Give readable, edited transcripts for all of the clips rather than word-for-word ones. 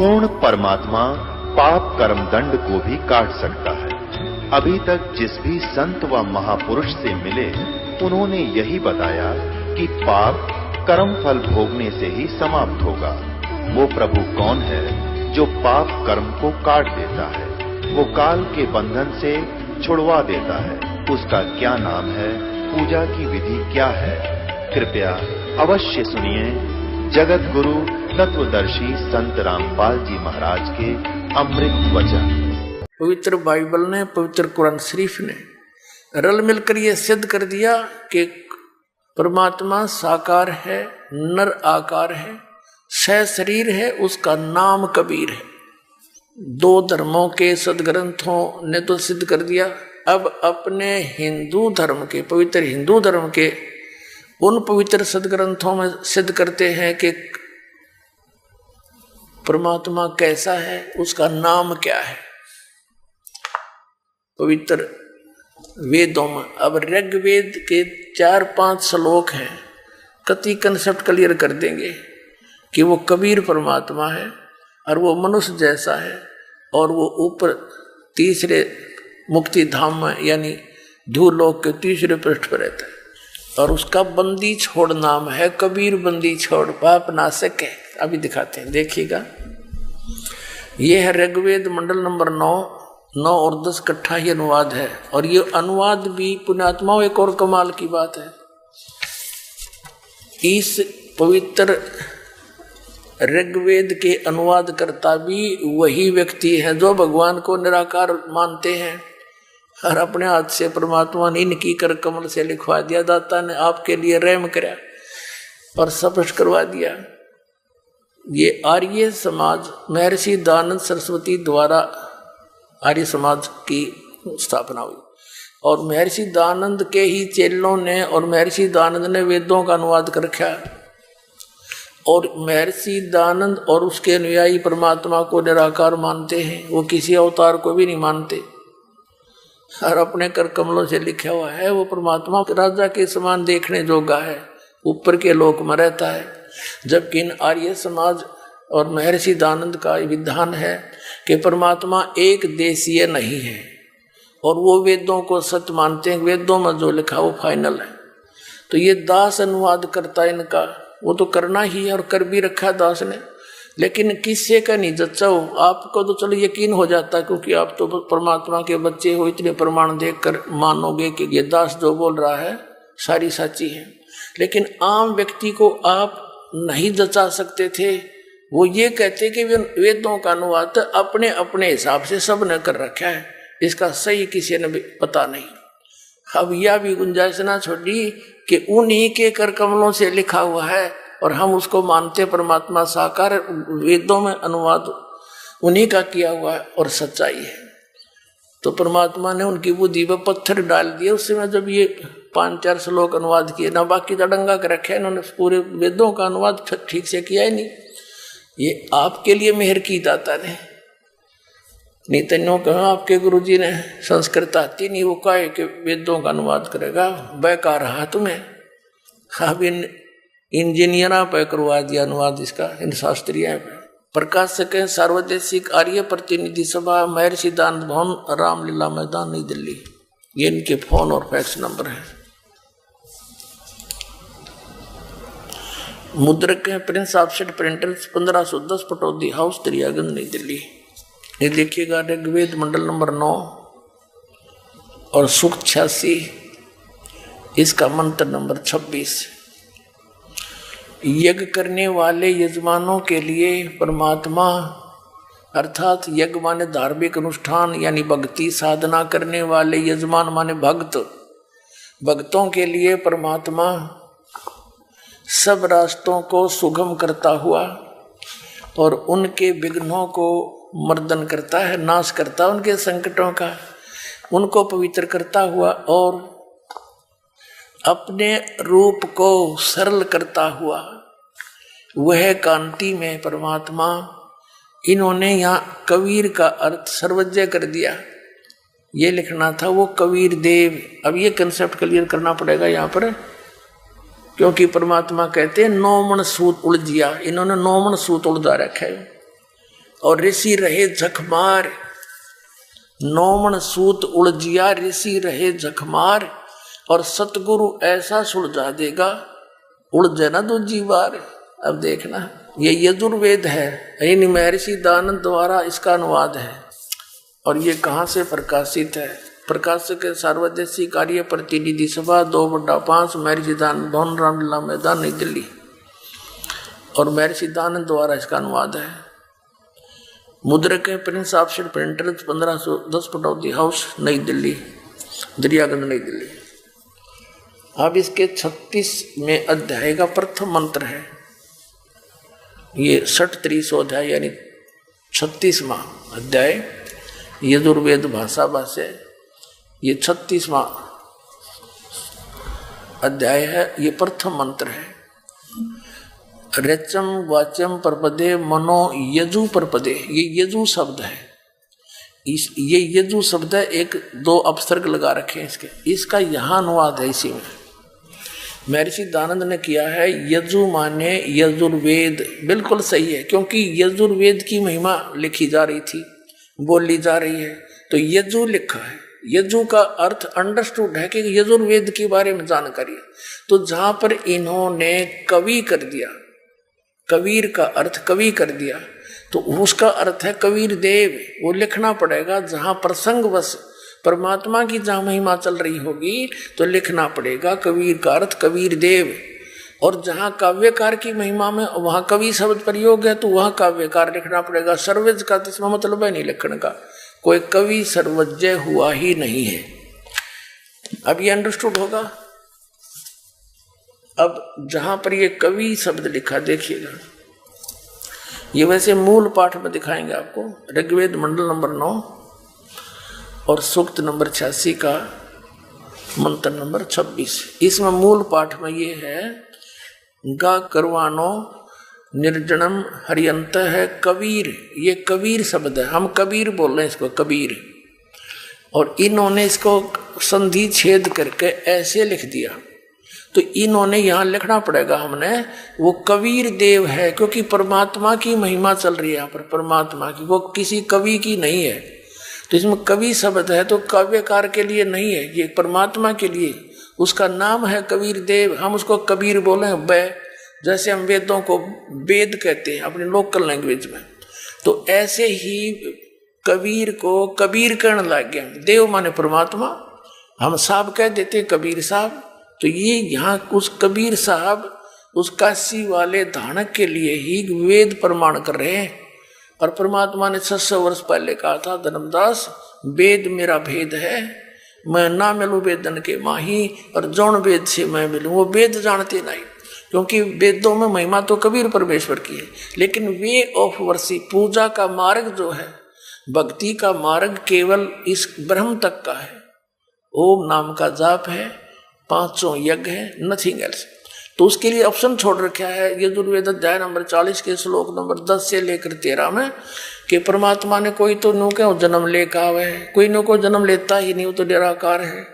पूर्ण परमात्मा पाप कर्म दंड को भी काट सकता है। अभी तक जिस भी संत व महापुरुष से मिले, उन्होंने यही बताया कि पाप कर्म फल भोगने से ही समाप्त होगा। वो प्रभु कौन है जो पाप कर्म को काट देता है, वो काल के बंधन से छुड़वा देता है। उसका क्या नाम है, पूजा की विधि क्या है? कृपया अवश्य सुनिए जगत गुरु तत्वदर्शी संत रामपाल जी महाराज के अमृत वचन। पवित्र बाइबल ने, पवित्र कुरान शरीफ ने रल मिलकर ये सिद्ध कर दिया कि परमात्मा साकार है, नर आकार है, सह शरीर है, उसका नाम कबीर है। दो धर्मों के सदग्रंथों ने तो सिद्ध कर दिया। अब अपने हिंदू धर्म के, पवित्र हिंदू धर्म के उन पवित्र सदग्रंथों में सिद्ध करते हैं कि परमात्मा कैसा है, उसका नाम क्या है। पवित्र वेदों में अब ऋग्वेद के 4-5 श्लोक हैं, कति कंसेप्ट क्लियर कर देंगे कि वो कबीर परमात्मा है और वो मनुष्य जैसा है और वो ऊपर तीसरे मुक्ति धाम में यानी ध्रुवलोक के तीसरे पृष्ठ पर रहता है और उसका बंदी छोड़ नाम है कबीर। बंदी छोड़ पाप नाशक है। अभी दिखाते हैं, देखिएगा। ये है ऋग्वेद मंडल नंबर 9 और 10 इकट्ठा ही अनुवाद है और ये अनुवाद भी पुण्यात्माओं एक और कमाल की बात है। इस पवित्र ऋग्वेद के अनुवाद करता भी वही व्यक्ति है जो भगवान को निराकार मानते हैं और अपने हाथ से परमात्मा ने इनकी कर कमल से लिखवा दिया। दाता ने आपके लिए रहम कराया और स्पष्ट करवा दिया। ये आर्य समाज महर्षि दयानंद सरस्वती द्वारा आर्य समाज की स्थापना हुई और महर्षि दयानंद के ही चेलों ने और महर्षि दयानंद ने वेदों का अनुवाद कर रखा और महर्षि दयानंद और उसके अनुयायी परमात्मा को निराकार मानते हैं। वो किसी अवतार को भी नहीं मानते और अपने कर कमलों से लिखा हुआ है वो परमात्मा राजा के समान देखने जोगा है, ऊपर के लोक में रहता है। जबकि इन आर्य समाज और महर्षि दयानंद का विधान है कि परमात्मा एक देशीय नहीं है और वो वेदों को सत्य मानते हैं। वेदों में जो लिखा वो फाइनल है। तो ये दास अनुवाद करता है इनका, वो तो करना ही है और कर भी रखा दास ने, लेकिन किससे का नहीं जच्चा हो। आपको तो चलो यकीन हो जाता है क्योंकि आप तो परमात्मा के बच्चे हो, इतने प्रमाण देखकर मानोगे कि ये दास जो बोल रहा है सारी सच्ची है। लेकिन आम व्यक्ति को आप नहीं जचा सकते थे। वो ये कहते कि वेदों का अनुवाद अपने अपने हिसाब से सब ने कर रखा है, इसका सही किसी ने भी पता नहीं। अब यह भी गुंजाइश ना छोड़ी कि उन्हीं के कर कमलों से लिखा हुआ है और हम उसको मानते परमात्मा साकार। वेदों में अनुवाद उन्हीं का किया हुआ है और सच्चाई है। तो परमात्मा ने उनकी बुद्धि पर पत्थर डाल दिए उस समय जब ये 5-4 श्लोक अनुवाद किए ना, बाकी दड़ंगा कर रखे। इन्होंने पूरे वेदों का अनुवाद ठीक से किया ही नहीं। ये आपके लिए मेहर की दाता ने, नहीं तो कहा आपके गुरुजी ने संस्कृत आती नहीं, वो कहे कि वेदों का अनुवाद करेगा, बेकार रहा तुम्हें। अब इन इंजीनियरा पे करवा दिया अनुवाद इसका, इन शास्त्रीय पे। प्रकाशक है सार्वदेशिक आर्य प्रतिनिधि सभा, महर्षि दयानंद भवन, रामलीला मैदान, नई दिल्ली। ये इनके फोन और फैक्स नंबर है। मुद्रक है Prince offset printers, 1510 Pataudi house, Daryaganj, नई दिल्ली। ये देखिएगा ऋग्वेद मंडल नंबर 9 और सूक्त 86, इसका मंत्र नंबर 26। यज्ञ करने वाले यजमानों के लिए परमात्मा अर्थात यज्ञ माने धार्मिक अनुष्ठान यानी भक्ति साधना करने वाले यजमान माने भक्त, भक्तों के लिए परमात्मा सब रास्तों को सुगम करता हुआ और उनके विघ्नों को मर्दन करता है, नाश करता है उनके संकटों का, उनको पवित्र करता हुआ और अपने रूप को सरल करता हुआ वह कांति में परमात्मा। इन्होंने यहाँ कबीर का अर्थ सर्वज्ञ कर दिया, ये लिखना था वो कबीर देव। अब ये कंसेप्ट क्लियर करना पड़ेगा यहाँ पर, क्योंकि परमात्मा कहते हैं 9 मन सूत उलझिया, इन्होंने 9 मन सूत उलझा रखा है। और ऋषि रहे झकमार, नौमन सूत उलझिया ऋषि रहे झकमार, और सतगुरु ऐसा सुलझा देगा उलझे ना दूजी बार। अब देखना ये यजुर्वेद है, इन महर्षि दानंद द्वारा इसका अनुवाद है। और ये कहाँ से प्रकाशित है? प्रकाशक के सार्वदेशी कार्य प्रतिनिधि सभा 2/5 महर्षि दानंद भवन रामलीला मैदान नई दिल्ली। और महर्षि दानंद द्वारा इसका अनुवाद है। मुद्रक है Prince option printer 1510 Pataudi house नई दिल्ली, दरियागंज नई दिल्ली। अब इसके 36वें अध्याय का प्रथम मंत्र है। ये 60 अध्याय यानी 36वां अध्याय यजुर्वेद भाषा भाष्य, ये 36वां अध्याय है। ये प्रथम मंत्र है। रचम वाच्यम परपदे मनो यजु परपदे, ये यजु शब्द है। ये यजु शब्द है, 1-2 अपसर्ग लगा रखे हैं इसके। इसका यहाँ अनुवाद है इसी में महर्षि दानंद ने किया है। यजु माने यजुर्वेद, बिल्कुल सही है, क्योंकि यजुर्वेद की महिमा लिखी जा रही थी, बोली जा रही है, तो यजु लिखा है। यजु का अर्थ अंडरस्टूड है कि यजुर्वेद के बारे में जानकारी है। तो जहां पर इन्होंने कवि कर दिया, कबीर का अर्थ कवि कर दिया, तो उसका अर्थ है कबीर देव। वो लिखना पड़ेगा। जहां प्रसंगवश परमात्मा की जहां महिमा चल रही होगी तो लिखना पड़ेगा कबीर का अर्थ कबीर देव। और जहां काव्यकार की महिमा में वहां कवि शब्द प्रयोग है तो वहां काव्यकार लिखना पड़ेगा। सर्वज्ञ का तो इसमें मतलब है नहीं लिखने का, कोई कवि सर्वज्ञ हुआ ही नहीं है। अब ये अंडरस्टूड होगा। अब जहां पर ये कवि शब्द लिखा देखिएगा, ये वैसे मूल पाठ में दिखाएंगे आपको, ऋग्वेद मंडल नंबर 9 और सूक्त नंबर 86 का मंत्र नंबर 26। इसमें मूल पाठ में ये है, गा करवानो निर्जनम हरियंत है कबीर। ये कबीर शब्द है, हम कबीर बोल रहे हैं इसको कबीर। और इन्होंने इसको संधि छेद करके ऐसे लिख दिया, तो इन्होंने यहाँ लिखना पड़ेगा हमने, वो कबीर देव है, क्योंकि परमात्मा की महिमा चल रही है यहाँ पर, परमात्मा की, वो किसी कवि की नहीं है। तो इसमें कवि शब्द है तो काव्यकार के लिए नहीं है, ये परमात्मा के लिए। उसका नाम है कबीर देव, हम उसको कबीर बोले बै, जैसे हम वेदों को वेद कहते हैं अपने लोकल लैंग्वेज में, तो ऐसे ही कबीर को कबीर कहने लग गया। देव माने परमात्मा, हम साहब कह देते कबीर साहब। तो ये यहाँ उस कबीर साहब उस काशी वाले धानक के लिए ही वेद प्रमाण कर रहे हैं। और परमात्मा ने 600 वर्ष पहले कहा था, धर्मदास वेद मेरा भेद है, मैं ना मिलूं वेदन के माही, और जौन वेद से मैं मिलूं। वो वेद जानते नहीं, क्योंकि वेदों में महिमा तो कबीर परमेश्वर की है, लेकिन वे ऑफ वर्शिप, पूजा का मार्ग जो है, भक्ति का मार्ग केवल इस ब्रह्म तक का है। ओम नाम का जाप है, 500 यज्ञ है, नथिंग एल्स। तो उसके लिए ऑप्शन छोड़ रखा है यजुर्वेद अध्याय नंबर 40 के श्लोक नंबर 10 से लेकर 13 में, कि परमात्मा ने कोई तो नो क्या जन्म लेकर आवे है, कोई नो को जन्म लेता ही नहीं, वो तो निराकार है।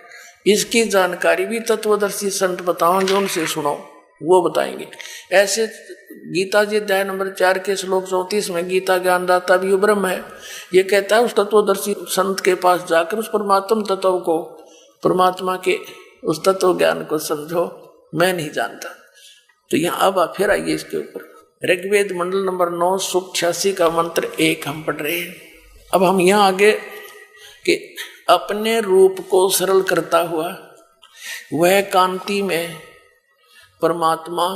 इसकी जानकारी भी तत्वदर्शी संत बताओगे, उनसे सुनो, वो बताएंगे। ऐसे गीता जी अध्याय नंबर 4 के श्लोक 34 में गीता ज्ञानदाता भी ब्रह्म है, ये कहता है उस तत्वदर्शी संत के पास जाकर उस परमात्म तत्व को, परमात्मा के उस तत्व ज्ञान को समझो, मैं नहीं जानता। तो यहाँ अब आप फिर आइए इसके ऊपर, ऋग्वेद मंडल नंबर 9 सूक्त 86 का मंत्र 1 हम पढ़ रहे हैं। अब हम यहाँ आगे कि अपने रूप को सरल करता हुआ वह कांति में परमात्मा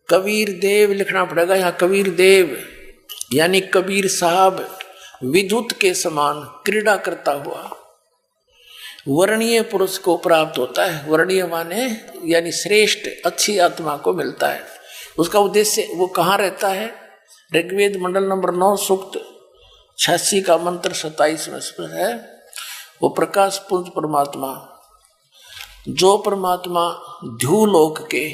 कबीर देव लिखना पड़ेगा। यहाँ कबीर देव यानी कबीर साहब विद्युत के समान क्रीड़ा करता हुआ वर्णीय पुरुष को प्राप्त होता है। वर्णीय माने यानी श्रेष्ठ, अच्छी आत्मा को मिलता है। उसका उद्देश्य वो कहाँ रहता है? ऋग्वेद मंडल नंबर 9 सूक्त 86 का मंत्र 27 में है, वो प्रकाश पुंज परमात्मा, जो परमात्मा ध्युलोक के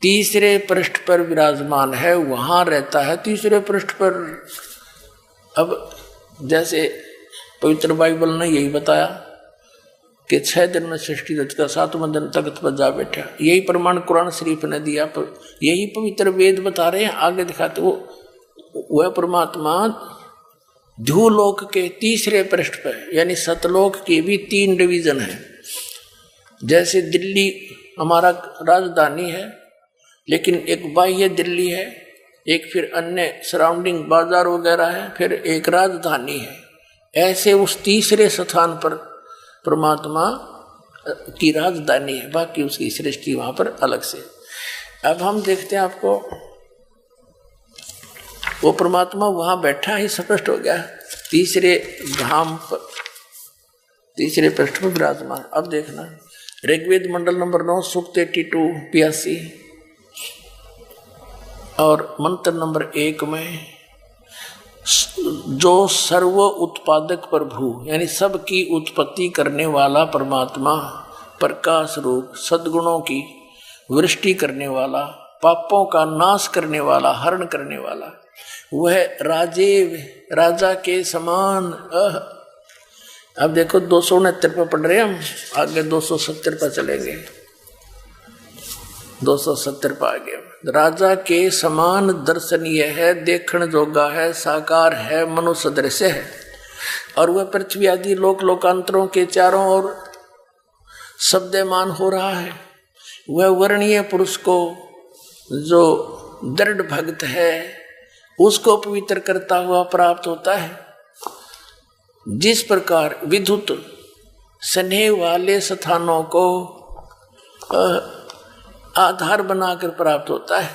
तीसरे पृष्ठ पर विराजमान है, वहां रहता है तीसरे पृष्ठ पर। अब जैसे पवित्र बाइबल ने यही बताया कि 6 दिन में सृष्टि रचकर 7वें दिन तख्त पर जा बैठा, यही प्रमाण कुरान शरीफ ने दिया, यही पवित्र वेद बता रहे हैं। आगे दिखाते वह परमात्मा ध्रुवलोक के तीसरे पृष्ठ पर, यानी सतलोक की भी 3 डिवीजन है। जैसे दिल्ली हमारा राजधानी है, लेकिन एक बाह्य दिल्ली है, एक फिर अन्य सराउंडिंग बाजार वगैरह है, फिर एक राजधानी है। ऐसे उस तीसरे स्थान पर परमात्मा की राजधानी है, बाकी उसकी सृष्टि वहां पर अलग से। अब हम देखते हैं, आपको वो परमात्मा वहां बैठा ही स्पष्ट हो गया, तीसरे धाम पर, तीसरे पृष्ठ पर विराजमान। अब देखना ऋग्वेद मंडल नंबर 9 सूक्त 82-82 और मंत्र नंबर 1 में, जो सर्व उत्पादक प्रभु यानी सबकी उत्पत्ति करने वाला परमात्मा, प्रकाश रूप, सद्गुणों की वृष्टि करने वाला, पापों का नाश करने वाला, हरण करने वाला, वह राजा के समान। अब देखो 269 पर पढ़ रहे हम, आगे 270 पर चलेंगे। 270 पर आगे, राजा के समान दर्शनीय है, देखण जोगा है, साकार है, मनुष्य दृश्य है, और वह पृथ्वी आदि लोक लोकांतरों के चारों ओर शब्दमान हो रहा है। वह वर्णीय पुरुष को जो दृढ़ भक्त है उसको पवित्र करता हुआ प्राप्त होता है। जिस प्रकार विद्युत स्नेह वाले स्थानों को आधार बनाकर प्राप्त होता है।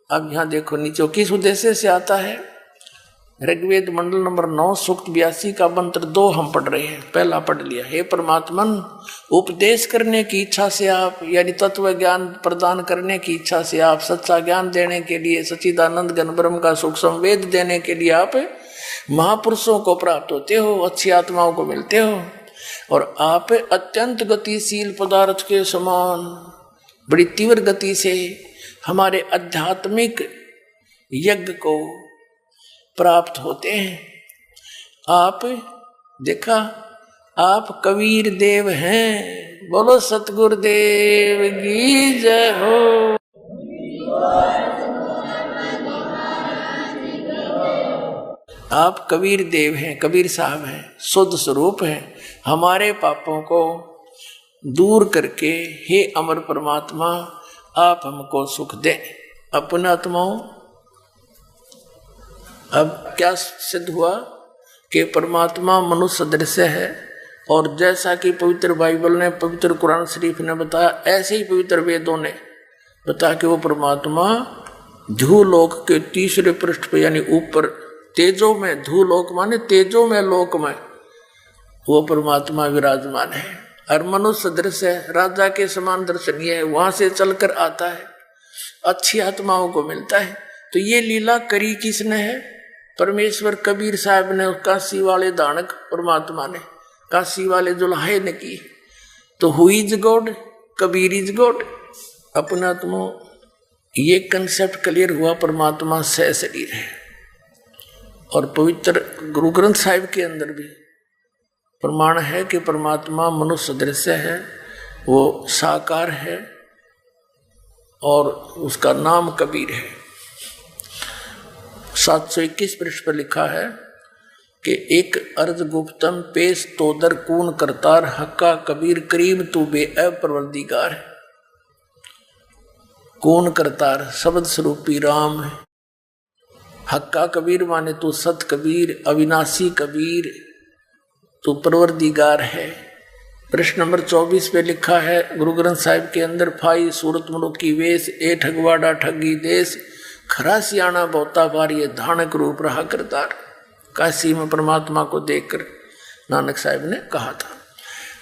अब यहां देखो नीचे किस उद्देश्य से आता है। ऋग्वेद मंडल नंबर 9 सूक्त 82 का मंत्र 2 हम पढ़ रहे हैं, पहला पढ़ लिया। हे परमात्मन, उपदेश करने की इच्छा से आप, यानी तत्व ज्ञान प्रदान करने की इच्छा से आप, सच्चा ज्ञान देने के लिए, सच्चिदानंद घन ब्रह्म का सुख संवेद देने के लिए आप महापुरुषों को प्राप्त होते हो, अच्छी आत्माओं को मिलते हो, और आप अत्यंत गतिशील पदार्थ के समान बड़ी तीव्र गति से हमारे आध्यात्मिक यज्ञ को प्राप्त होते हैं। आप देखा, आप कबीर देव हैं। बोलो सतगुरुदेव की जय हो। आप कबीर देव हैं, कबीर साहब हैं, शुद्ध स्वरूप हैं। हमारे पापों को दूर करके हे अमर परमात्मा आप हमको सुख दें। अपने आत्माओं, अब क्या सिद्ध हुआ कि परमात्मा मनुष्य दृश्य है, और जैसा कि पवित्र बाइबल ने, पवित्र कुरान शरीफ ने बताया, ऐसे ही पवित्र वेदों ने बताया कि वो परमात्मा ध्रुवलोक के तीसरे पृष्ठ पर, यानी ऊपर तेजो में, ध्रुवलोक माने तेजो में लोक में वो परमात्मा विराजमान है, और मनुष्य दृश्य है, राजा के समान दर्शनीय है, वहां से चलकर आता है, अच्छी आत्माओं को मिलता है। तो ये लीला करी किसने है? परमेश्वर कबीर साहब ने, काशी वाले दानक परमात्मा ने, काशी वाले जुल्हे ने की। तो who is God? Kabir is God. अपना तुम ये कंसेप्ट क्लियर हुआ, परमात्मा सह शरीर है। और पवित्र गुरु ग्रंथ साहिब के अंदर भी प्रमाण है कि परमात्मा मनुष्य दृश्य है, वो साकार है, और उसका नाम कबीर है। 721 पृष्ठ पर लिखा है कि एक अर्ज गुप्तम पेश तोदर कून करतार, हक्का कबीर करीम तू बे परवरदिगार है। कून करतार शब्द स्वरूपी राम है, हक्का कबीर माने तू सत कबीर, अविनाशी कबीर, तू परवरदिगार है। प्रश्न नंबर 24 पे लिखा है गुरु ग्रंथ साहिब के अंदर, फाई सूरत मनुकी वेश, ए ठगवाड़ा ठगी देश, खरा सियाणा बहुता बार, ये धानक रूप रहा करतार। काशी में परमात्मा को देखकर नानक साहिब ने कहा था।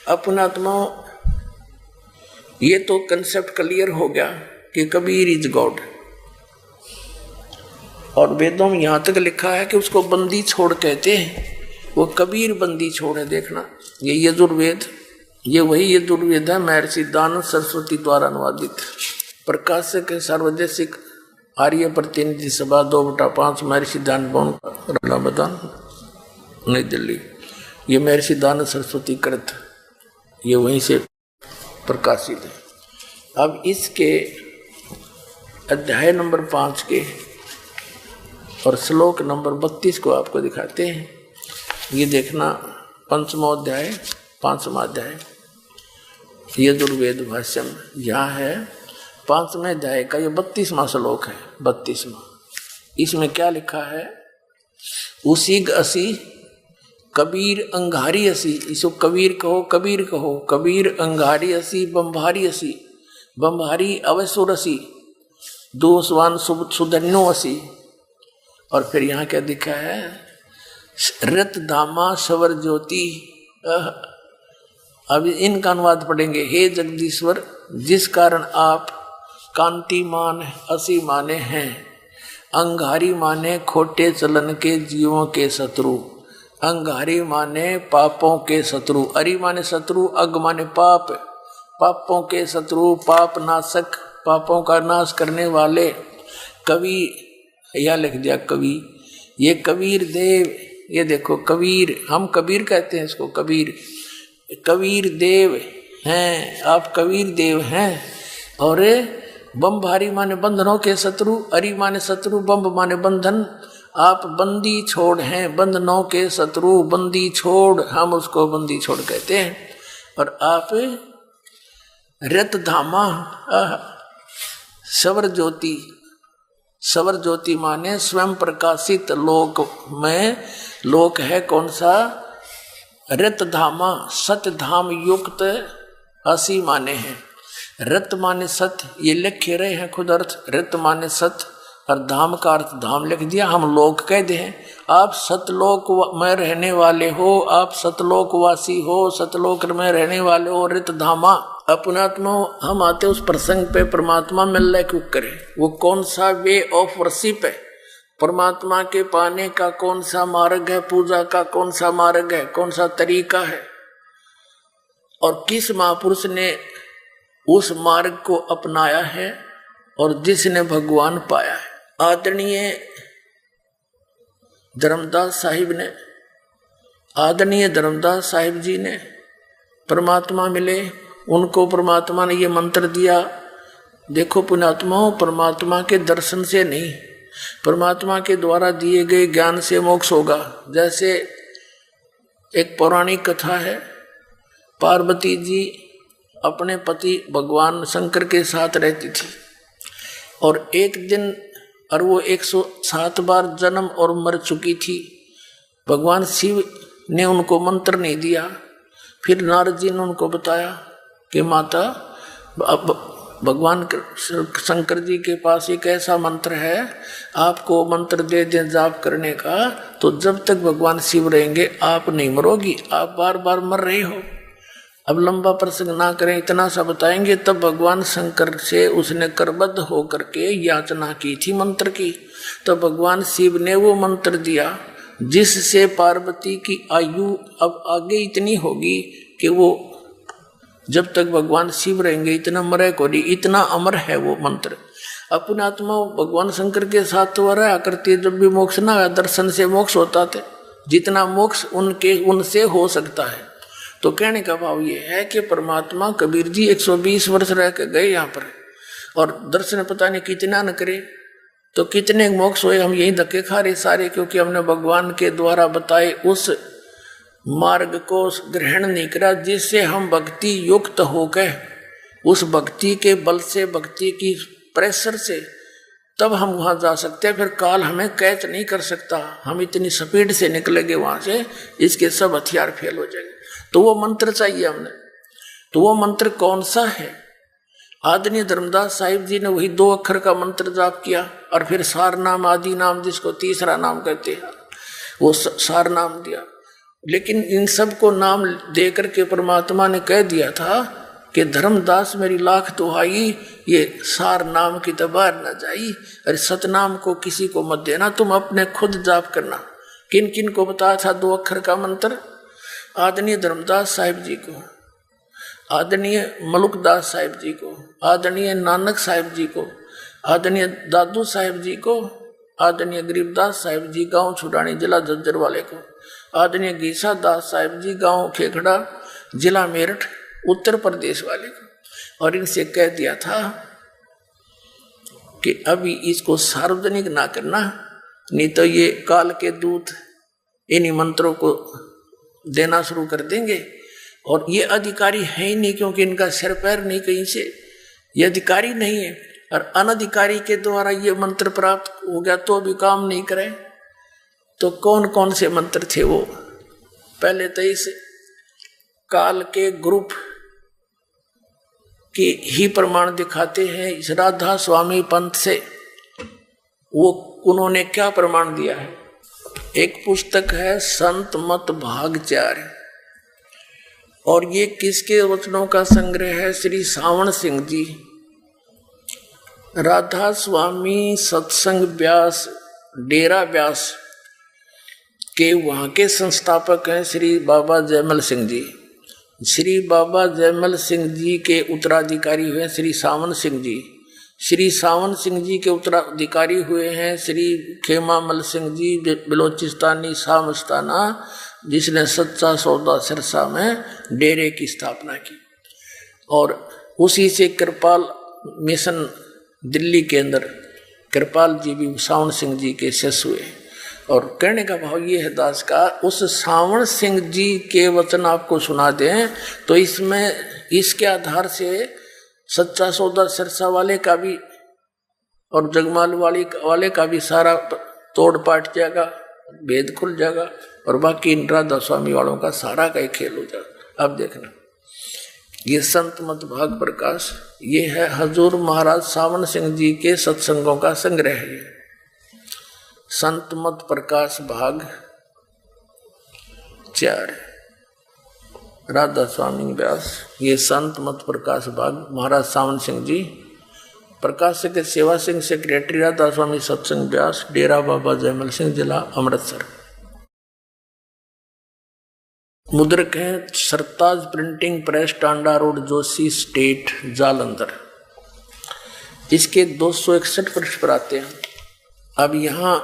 अपना आत्माओं, ये तो कंसेप्ट क्लियर हो गया कि कबीर इज गॉड। और वेदों में यहां तक लिखा है कि उसको बंदी छोड़ कहते हैं, वो कबीर बंदी छोड़ है। देखना, ये यजुर्वेद, ये वही यजुर्वेद है महर्षि दानव सरस्वती द्वारा अनुवादित, प्रकाशक है सार्वदेशिक आर्य प्रतिनिधि सभा 2/5 महर्षि दान भवन, मैदान, नई दिल्ली। ये महर्षि दानव सरस्वती कृत, ये वहीं से प्रकाशित है। अब इसके अध्याय नंबर 5 के और श्लोक नंबर 32 को आपको दिखाते हैं। ये देखना, पंचमो अध्याय 5वां अध्याय यजुर्वेद भाष्यम, यहाँ है 5वें अध्याय का ये 32वां श्लोक है। 32वां, इसमें क्या लिखा है? उसी असी कबीर अंगारी असी, इसको कबीर कहो, कबीर कहो, कबीर अंगारी असी बम्भारी असी, बम्भारी अवसुर असी, दोषवान सुधन्यो असी। और फिर यहाँ क्या दिखा है? रत धामा सवर ज्योति। अब इनका अनुवाद पढ़ेंगे। हे जगदीश्वर, जिस कारण आप कांतिमान असी माने हैं, अंगारी माने खोटे चलन के जीवों के शत्रु, अंगारी माने पापों के शत्रु, अरि माने शत्रु, अग माने पाप, पापों के शत्रु, पाप नाशक, पापों का नाश करने वाले कवि, यह लिख दिया कवि, ये कबीर देव, ये देखो कबीर, हम कबीर कहते हैं इसको, कबीर, कबीर देव हैं आप, कबीर देव हैं। और बम्भारी माने बंधनों के शत्रु, अरि माने शत्रु, बम्ब माने बंधन, आप बंदी छोड़ हैं, बंधनों के शत्रु, बंदी छोड़, हम उसको बंदी छोड़ कहते हैं। और आप रत धामा सवर ज्योति, सवर ज्योति माने स्वयं प्रकाशित लोक में, लोक है कौन सा? रत धामा, सत्य धाम युक्त असी माने हैं। रत माने सत्य, ये लिख रहे हैं खुद अर्थ, रत माने सत्य और धाम का अर्थ धाम लिख दिया, हम लोक कह दे। आप सतलोक में रहने वाले हो, आप सतलोकवासी हो, सतलोक में रहने वाले हो, रित धामा। अपनात्मा हम आते उस प्रसंग पे, परमात्मा मिलने क्यों करे? वो कौन सा वे ऑफ वर्शिप है? परमात्मा के पाने का कौन सा मार्ग है? पूजा का कौन सा मार्ग है? कौन सा तरीका है? और किस महापुरुष ने उस मार्ग को अपनाया है और जिसने भगवान पाया है? आदरणीय धर्मदास साहिब ने, आदरणीय धर्मदास साहिब जी ने परमात्मा मिले, उनको परमात्मा ने ये मंत्र दिया। देखो पुण्यात्माओं, परमात्मा के दर्शन से नहीं, परमात्मा के द्वारा दिए गए ज्ञान से मोक्ष होगा। जैसे एक पौराणिक कथा है, पार्वती जी अपने पति भगवान शंकर के साथ रहती थी और एक दिन, और वो 107 बार जन्म और मर चुकी थी। भगवान शिव ने उनको मंत्र नहीं दिया। फिर नारद जी ने उनको बताया कि माता, भगवान शंकर जी के पास एक ऐसा मंत्र है, आपको मंत्र दे दें जाप करने का, तो जब तक भगवान शिव रहेंगे आप नहीं मरोगी, आप बार बार मर रहे हो। अब लंबा प्रसंग ना करें, इतना सा बताएंगे। तब भगवान शंकर से उसने करबद्ध होकर के याचना की थी मंत्र की, तो भगवान शिव ने वो मंत्र दिया जिससे पार्वती की आयु अब आगे इतनी होगी कि वो जब तक भगवान शिव रहेंगे इतना मरे को नहीं, इतना अमर है वो मंत्र। अपने आत्मा भगवान शंकर के साथ तो रहा करती है। जब भी मोक्ष ना आया, दर्शन से मोक्ष होता थे, जितना मोक्ष उनसे हो सकता है। तो कहने का भाव ये है कि परमात्मा कबीर जी 120 वर्ष रह के गए यहाँ पर, और दर्शन पता नहीं कितना न करे, तो कितने मोक्ष हुए। हम यही धक्के खा रहे सारे, क्योंकि हमने भगवान के द्वारा बताए उस मार्ग को ग्रहण नहीं करा, जिससे हम भक्ति युक्त होकर उस भक्ति के बल से, भक्ति की प्रेशर से, तब हम वहां जा सकते हैं। फिर काल हमें कैच नहीं कर सकता, हम इतनी स्पीड से निकलेंगे वहां से, इसके सब हथियार फेल हो जाएंगे। तो वो मंत्र चाहिए हमने। तो वो मंत्र कौन सा है? आदरणीय धर्मदास साहिब जी ने वही 2 अक्षर का मंत्र जाप किया, और फिर सार नाम, आदि नाम, जिसको तीसरा नाम कहते हैं, वो सार नाम दिया। लेकिन इन सब को नाम दे करके परमात्मा ने कह दिया था कि धर्मदास मेरी लाख दुहाई, ये सार नाम की तो बाहर न जाई, अरे सतनाम को किसी को मत देना, तुम अपने खुद जाप करना। किन किन को बताया था 2 अक्षर का मंत्र? आदरणीय धर्मदास साहिब जी को, आदरणीय मलुकदास साहिब जी को, आदरणीय नानक साहिब जी को, आदरणीय दादू साहिब जी को, आदरणीय गरीबदास साहिब जी गांव छुड़ानी जिला झज्जर वाले को, आदरणीय गीसा दास साहिब जी गांव खेखड़ा जिला मेरठ उत्तर प्रदेश वाले को। और इनसे कह दिया था कि अभी इसको सार्वजनिक ना करना, नहीं तो ये काल के दूत इन्हीं मंत्रों को देना शुरू कर देंगे। और ये अधिकारी है ही नहीं, क्योंकि इनका सिर पैर नहीं कहीं से, ये अधिकारी नहीं है। और अनधिकारी के द्वारा ये मंत्र प्राप्त हो गया तो भी काम नहीं करे। तो कौन कौन से मंत्र थे वो? पहले तो इस काल के ग्रुप की ही प्रमाण दिखाते हैं। इस राधा स्वामी पंथ से वो उन्होंने क्या प्रमाण दिया है? एक पुस्तक है संत मत भाग 4, और ये किसके वचनों का संग्रह है? श्री सावण सिंह जी, राधा स्वामी सत्संग व्यास डेरा व्यास के वहाँ के संस्थापक हैं श्री बाबा जयमल सिंह जी। श्री बाबा जयमल सिंह जी के उत्तराधिकारी हुए श्री सावन सिंह जी। श्री सावन सिंह जी के उत्तराधिकारी हुए हैं श्री खेमामल सिंह जी बलोचिस्तानी शामस्ताना, जिसने सच्चा सौदा सिरसा में डेरे की स्थापना की। और उसी से कृपाल मिशन दिल्ली के अंदर कृपाल जी भी सावन सिंह जी के शिष्य हुए। और कहने का भाव ये है दास का, उस सावन सिंह जी के वचन आपको सुना दें तो इसमें इसके आधार से सच्चा सौदा सिरसा वाले का भी और जगमाल वाले का भी सारा तोड़ पाट जाएगा, भेद खुल जाएगा, और बाकी इन राधा स्वामी वालों का सारा का ही खेल हो जाएगा। अब देखना, ये संत मत भाग प्रकाश, ये है हजूर महाराज सावन सिंह जी के सत्संगों का संग्रह है। संत मत प्रकाश भाग 4 राधा स्वामी व्यास, ये संत मत प्रकाश भाग महाराज सावन सिंह जी, प्रकाशक सेवा सिंह सेक्रेटरी राधा स्वामी सत्संग व्यास, डेरा बाबा जयमल सिंह, जिला अमृतसर। मुद्रक है Sartaj printing press, Tanda road, Joshi state, Jalandhar. इसके 261 पृष्ठ पर आते हैं। अब यहाँ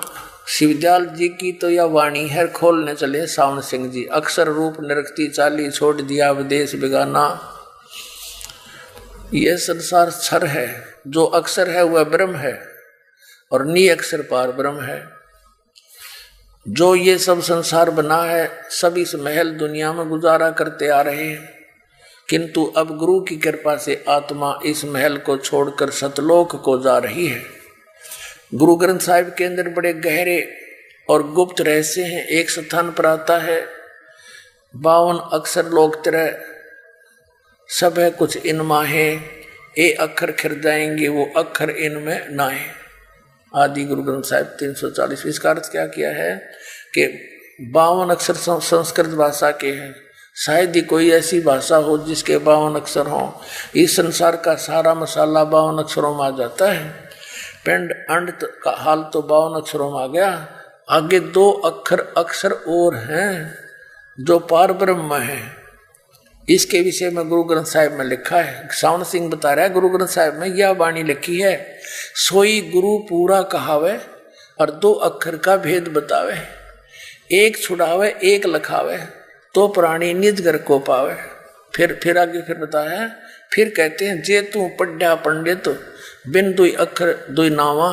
शिवदयाल जी की तो यह वाणी है खोलने चले सावन सिंह जी। अक्षर रूप निरक्ति चाली, छोड़ दिया विदेश बेगाना। यह संसार क्षर है, जो अक्षर है वह ब्रह्म है, और नी अक्षर पार ब्रह्म है। जो ये सब संसार बना है, सब इस महल दुनिया में गुजारा करते आ रहे हैं, किंतु अब गुरु की कृपा से आत्मा इस महल को छोड़कर सतलोक को जा रही है। गुरु ग्रंथ साहिब के अंदर बड़े गहरे और गुप्त रहस्य हैं। एक स्थान पर आता है 52 अक्षर लोक तरह सब है कुछ इनमें है, ए अक्षर खिर जाएंगे वो अक्षर इनमें ना है। आदि गुरु ग्रंथ साहिब 340। इसका अर्थ क्या किया है कि 52 अक्षर संस्कृत भाषा के हैं। शायद ही कोई ऐसी भाषा हो जिसके 52 अक्षर हों। इस संसार का सारा मसाला 52 अक्षरों में आ जाता है। पिंड अंड का हाल तो 52 अक्षरों में आ गया। आगे 2 अक्षर और हैं जो पार ब्रह्म है। इसके विषय में गुरु ग्रंथ साहिब में लिखा है। सावन सिंह बता रहा है गुरु ग्रंथ साहिब में यह वाणी लिखी है, सोई गुरु पूरा कहावे और 2 अक्षर का भेद बतावे, एक छुड़ावे एक लखावे तो प्राणी निज घर को पावे। फिर आगे फिर बताया, फिर कहते हैं जे तू पढ़्या पंडित बिन दुई अक्षर दुई नावा,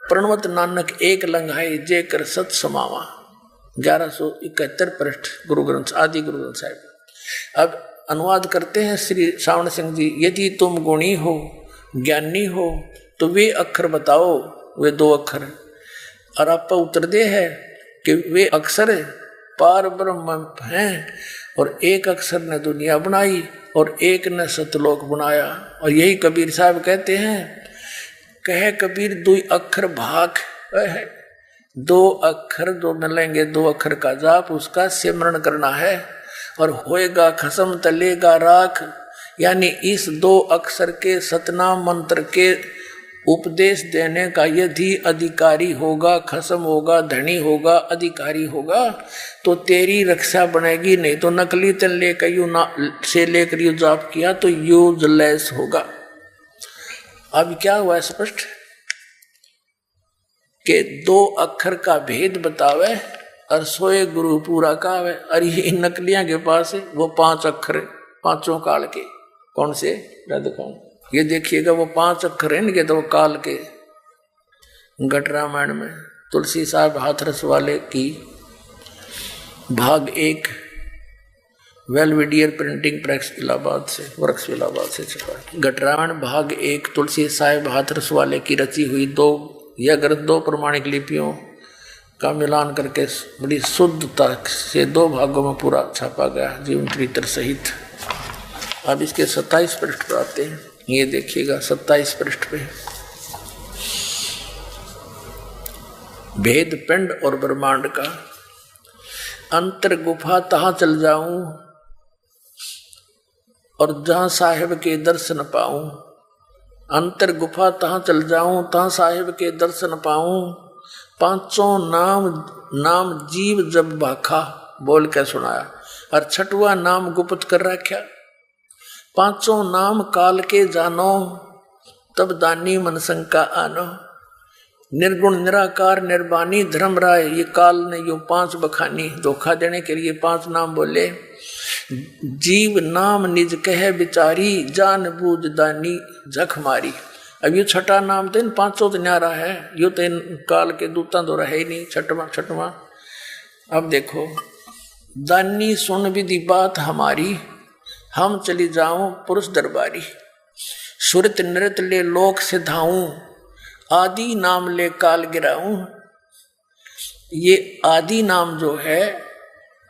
प्रणवत नानक एक लंघाई जे कर सत समावा। 1171 पृष्ठ गुरु ग्रंथ आदि गुरु ग्रंथ साहिब। अब अनुवाद करते हैं श्री सावन सिंह जी। यदि तुम गुणी हो ज्ञानी हो तो वे अक्षर बताओ, वे 2 अक्षर। और आप उत्तर दे है कि वे अक्षर पार ब्रह्म हैं और एक अक्षर ने दुनिया बनाई और एक ने सतलोक बनाया। और यही कबीर साहब कहते हैं, कहे कबीर 2 अक्षर भाग है, 2 अक्षर जो मिलेंगे 2 अक्षर का जाप उसका सिमरण करना है और होएगा खसम तलेगा राख। यानी इस 2 अक्षर के सतनाम मंत्र के उपदेश देने का यदि अधिकारी होगा, खसम होगा, धनी होगा, अधिकारी होगा तो तेरी रक्षा बनेगी, नहीं तो नकली तन लेकर यू ना से लेकर यू जाप किया तो यूजलेस होगा। अब क्या हुआ स्पष्ट कि 2 अक्षर का भेद बतावे और सोए गुरु पूरा कावे। और ये नकलियां के पास है वो 5 अक्षर 5 काल के। कौन से दिखाऊं, ये देखिएगा वो 5 अक्षर हैं इनके तो काल के। घट रामायण में तुलसी साहब हाथरस वाले की भाग 1 वेलविडियर प्रिंटिंग प्रेस इलाहाबाद से वर्क्स इलाहाबाद से छपा। घट रामायण भाग 1 तुलसी साहब हाथरस वाले की रची हुई यह ग्रंथ 2 प्रमाणिक लिपियों का मिलान करके बड़ी शुद्धता से 2 भागों में पूरा छापा गया जीवन चरित्र सहित। अब इसके 27 पृष्ठ पर आते हैं। ये देखिएगा 27 पृष्ठ पे भेद पिंड और ब्रह्मांड का। अंतर गुफा तहां चल जाऊं और जहां साहिब के दर्शन पाऊं। अंतर गुफा तहां चल जाऊं तहां साहिब के दर्शन पाऊं। पांचों नाम जीव जब भाखा बोल के सुनाया और 6वां नाम गुप्त कर रखा। पांचों नाम काल के जानो तब दानी मन शंका आनो। निर्गुण निराकार निर्वाणी धर्म राय ये काल ने यो 5 बखानी धोखा देने के लिए 5 नाम बोले। जीव नाम निज कह बिचारी जान बूझ दानी जख मारी। अब ये 6वां नाम तो इन 5 तो न्यारा है, यो तो इन काल के दूता तो रहे ही नहीं। 6वां अब देखो दानी सुन विधि बात हमारी हम चली जाऊं पुरुष दरबारी। सुरत नृत ले लोक से धाऊं आदि नाम ले काल गिराऊं। ये आदि नाम जो है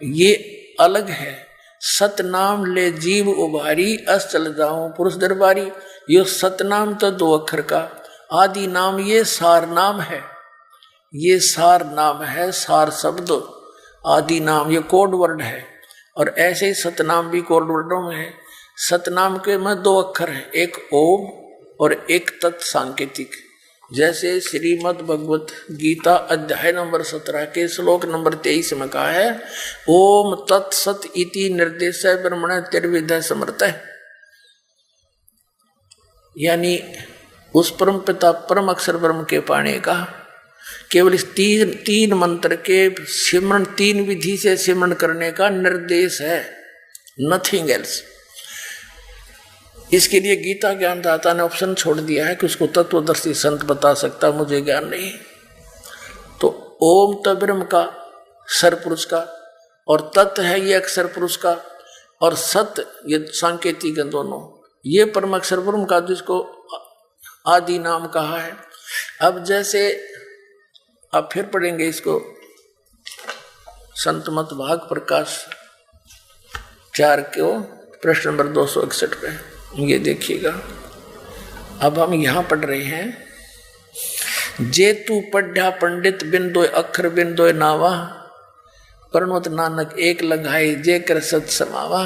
ये अलग है। सतनाम ले जीव उभारी अस चल जाऊं पुरुष दरबारी। यो सतनाम तो 2 अक्षर का, आदि नाम ये सार नाम है। ये सार नाम है, सार शब्द। आदि नाम ये कोड वर्ड है और ऐसे ही सतनाम भी कोड वर्डों में है। सतनाम के में 2 अक्षर है, एक ओम और एक तत् सांकेतिक। जैसे श्रीमद् भगवत गीता अध्याय नंबर 17 के श्लोक नंबर 23 में कहा है ओम तत्सत इति निर्देश ब्रह्मण त्रिविध समर्थ। यानी उस परम पिता परम अक्षर ब्रह्म के पाने का केवल इस 3 मंत्र के सिमरण 3 विधि से सिमरण करने का निर्देश है, नथिंग एल्स। इसके लिए गीता ज्ञानदाता ने ऑप्शन छोड़ दिया है कि उसको तत्वदर्शी संत बता सकता, मुझे ज्ञान नहीं। तो ओम तो ब्रह्म का सरपुरुष का और तत् है ये अक्षर पुरुष का और सत ये सांकेतिक है दोनों। ये परम अक्षर ब्रह्म का जिसको आदि नाम कहा है। अब जैसे अब फिर पढ़ेंगे इसको संत मत भाग प्रकाश 4 को प्रश्न नंबर 261 पे ये देखिएगा। अब हम यहां पढ़ रहे हैं जे तू पढ़ा पंडित बिन 2 अक्षर बिन 2 नावा परनोत नानक एक लगाए जे कर सत समावा।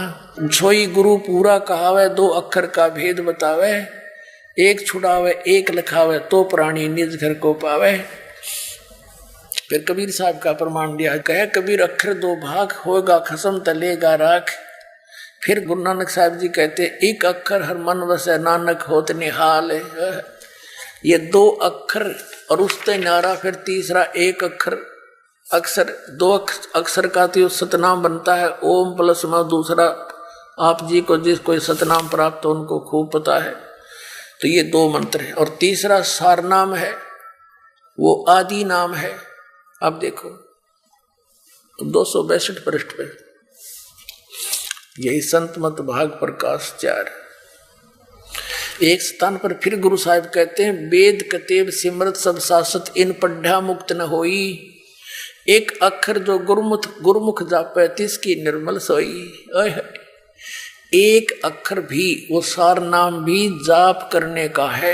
छोई गुरु पूरा कहावे 2 अक्षर का भेद बतावे। एक छुड़ावे एक लिखावे तो प्राणी निज घर को पावे। फिर कबीर साहब का प्रमाण दिया, कहे कबीर अक्षर 2 भाग होगा खसम तलेगा राख। फिर गुरु नानक साहब जी कहते एक अक्षर हर मन वसे नानक होत निहाल। ये 2 अक्षर और उससे नारा फिर तीसरा एक अक्षर 2 अक्षर का तो सतनाम बनता है ओम प्लस में दूसरा। आप जी को जिसको सतनाम प्राप्त हो उनको खूब पता है। तो ये 2 मंत्र है और तीसरा सार नाम है वो आदि नाम है। अब देखो 262 पृष्ठ पे यही संत मत भाग प्रकाश 4 एक स्थान पर फिर गुरु साहिब कहते हैं वेद कतेब सिमरत सब शासत इन पढ़ा मुक्त न होई। एक अक्षर जो गुरुमुख जापे तिसकी निर्मल सोई। एक अक्षर भी वो सार नाम भी जाप करने का है।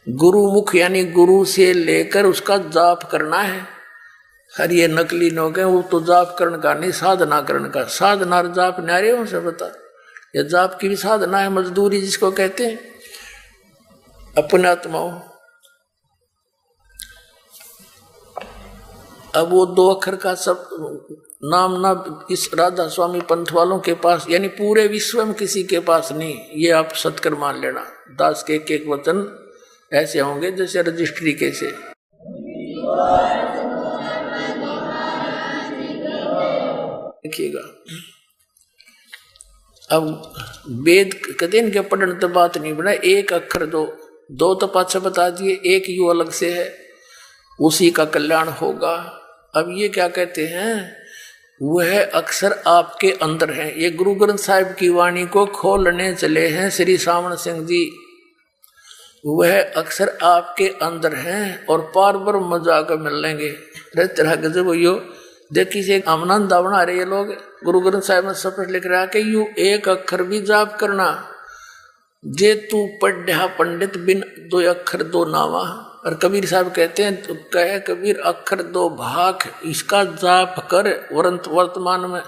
गुरुमुख यानी गुरु से लेकर उसका जाप करना है। हर ये नकली नोक है वो तो जाप करण का नहीं साधना करण का। साधना और जाप न्यारे हो से बता। ये जाप की भी साधना है, मजदूरी जिसको कहते हैं अपने आत्माओं। अब वो 2 अक्षर का सब नाम ना इस राधा स्वामी पंथ वालों के पास यानी पूरे विश्व में किसी के पास नहीं। ये आप सत्कर मान लेना। दास के एक वचन ऐसे होंगे जैसे रजिस्ट्री के से। देखिएगा अब वेद कहते इनके पढ़ने तो बात नहीं बना। एक अक्षर 2 तो पाछा बता दिए, एक यू अलग से है उसी का कल्याण होगा। अब ये क्या कहते हैं, वह अक्षर आपके अंदर है। ये गुरु ग्रंथ साहिब की वाणी को खोलने चले हैं श्री सामण सिंह जी। वह अक्षर आपके अंदर हैं और पार ब्रह्म में जाकर मिल लेंगे। तरह गजब यो देखी से आनंद बना रहे ये लोग। गुरु ग्रंथ साहिब में स्पष्ट लिख रहा है कि यू एक अक्षर भी जाप करना, जे तू पढ़ा पंडित बिन दो अक्षर दो नावा। और कबीर साहब कहते हैं, तो कहे कबीर अक्षर दो भाग, इसका जाप कर वर्तमान में